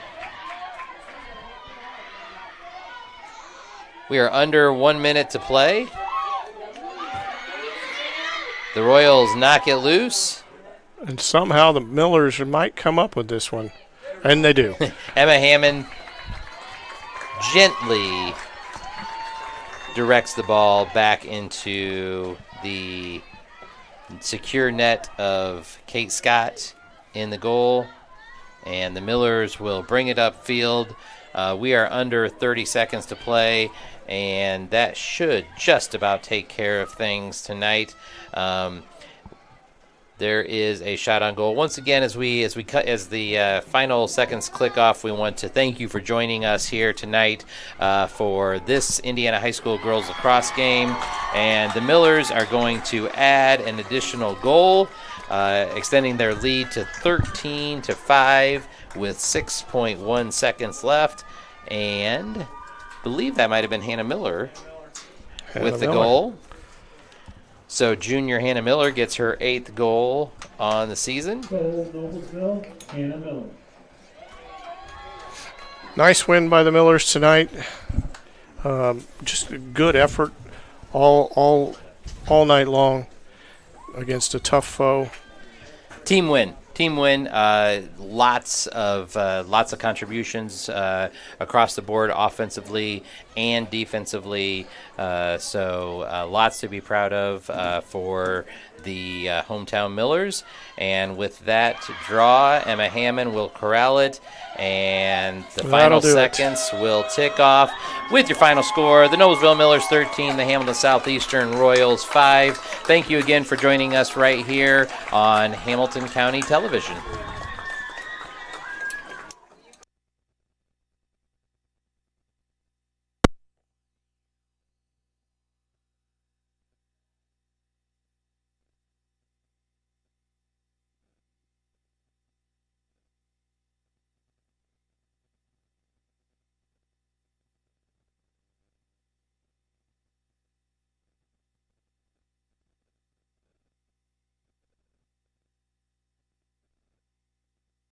I: We are under 1 minute to play. The Royals knock it loose.
J: And somehow the Millers might come up with this one. And they do.
I: Emma Hammond gently directs the ball back into the secure net of Kate Scott in the goal. And the Millers will bring it upfield. We are under 30 seconds to play, and that should just about take care of things tonight. There is a shot on goal. Once again, as the final seconds click off, we want to thank you for joining us here tonight for this Indiana High School girls lacrosse game. And the Millers are going to add an additional goal, extending their lead to 13-5 with 6.1 seconds left. And I believe that might have been Hannah Miller with the goal. So junior Hannah Miller gets her 8th goal on the season.
K: Goal, Noblesville, Hannah Miller.
J: Nice win by the Millers tonight. Just a good effort all night long against a tough foe.
I: Team win. Lots of contributions across the board, offensively and defensively. So lots to be proud of for the hometown Millers. And with that draw, Emma Hammond will corral it, and the final seconds will tick off with your final score: the Noblesville Millers 13, the Hamilton Southeastern Royals 5. Thank you again for joining us right here on Hamilton County Television.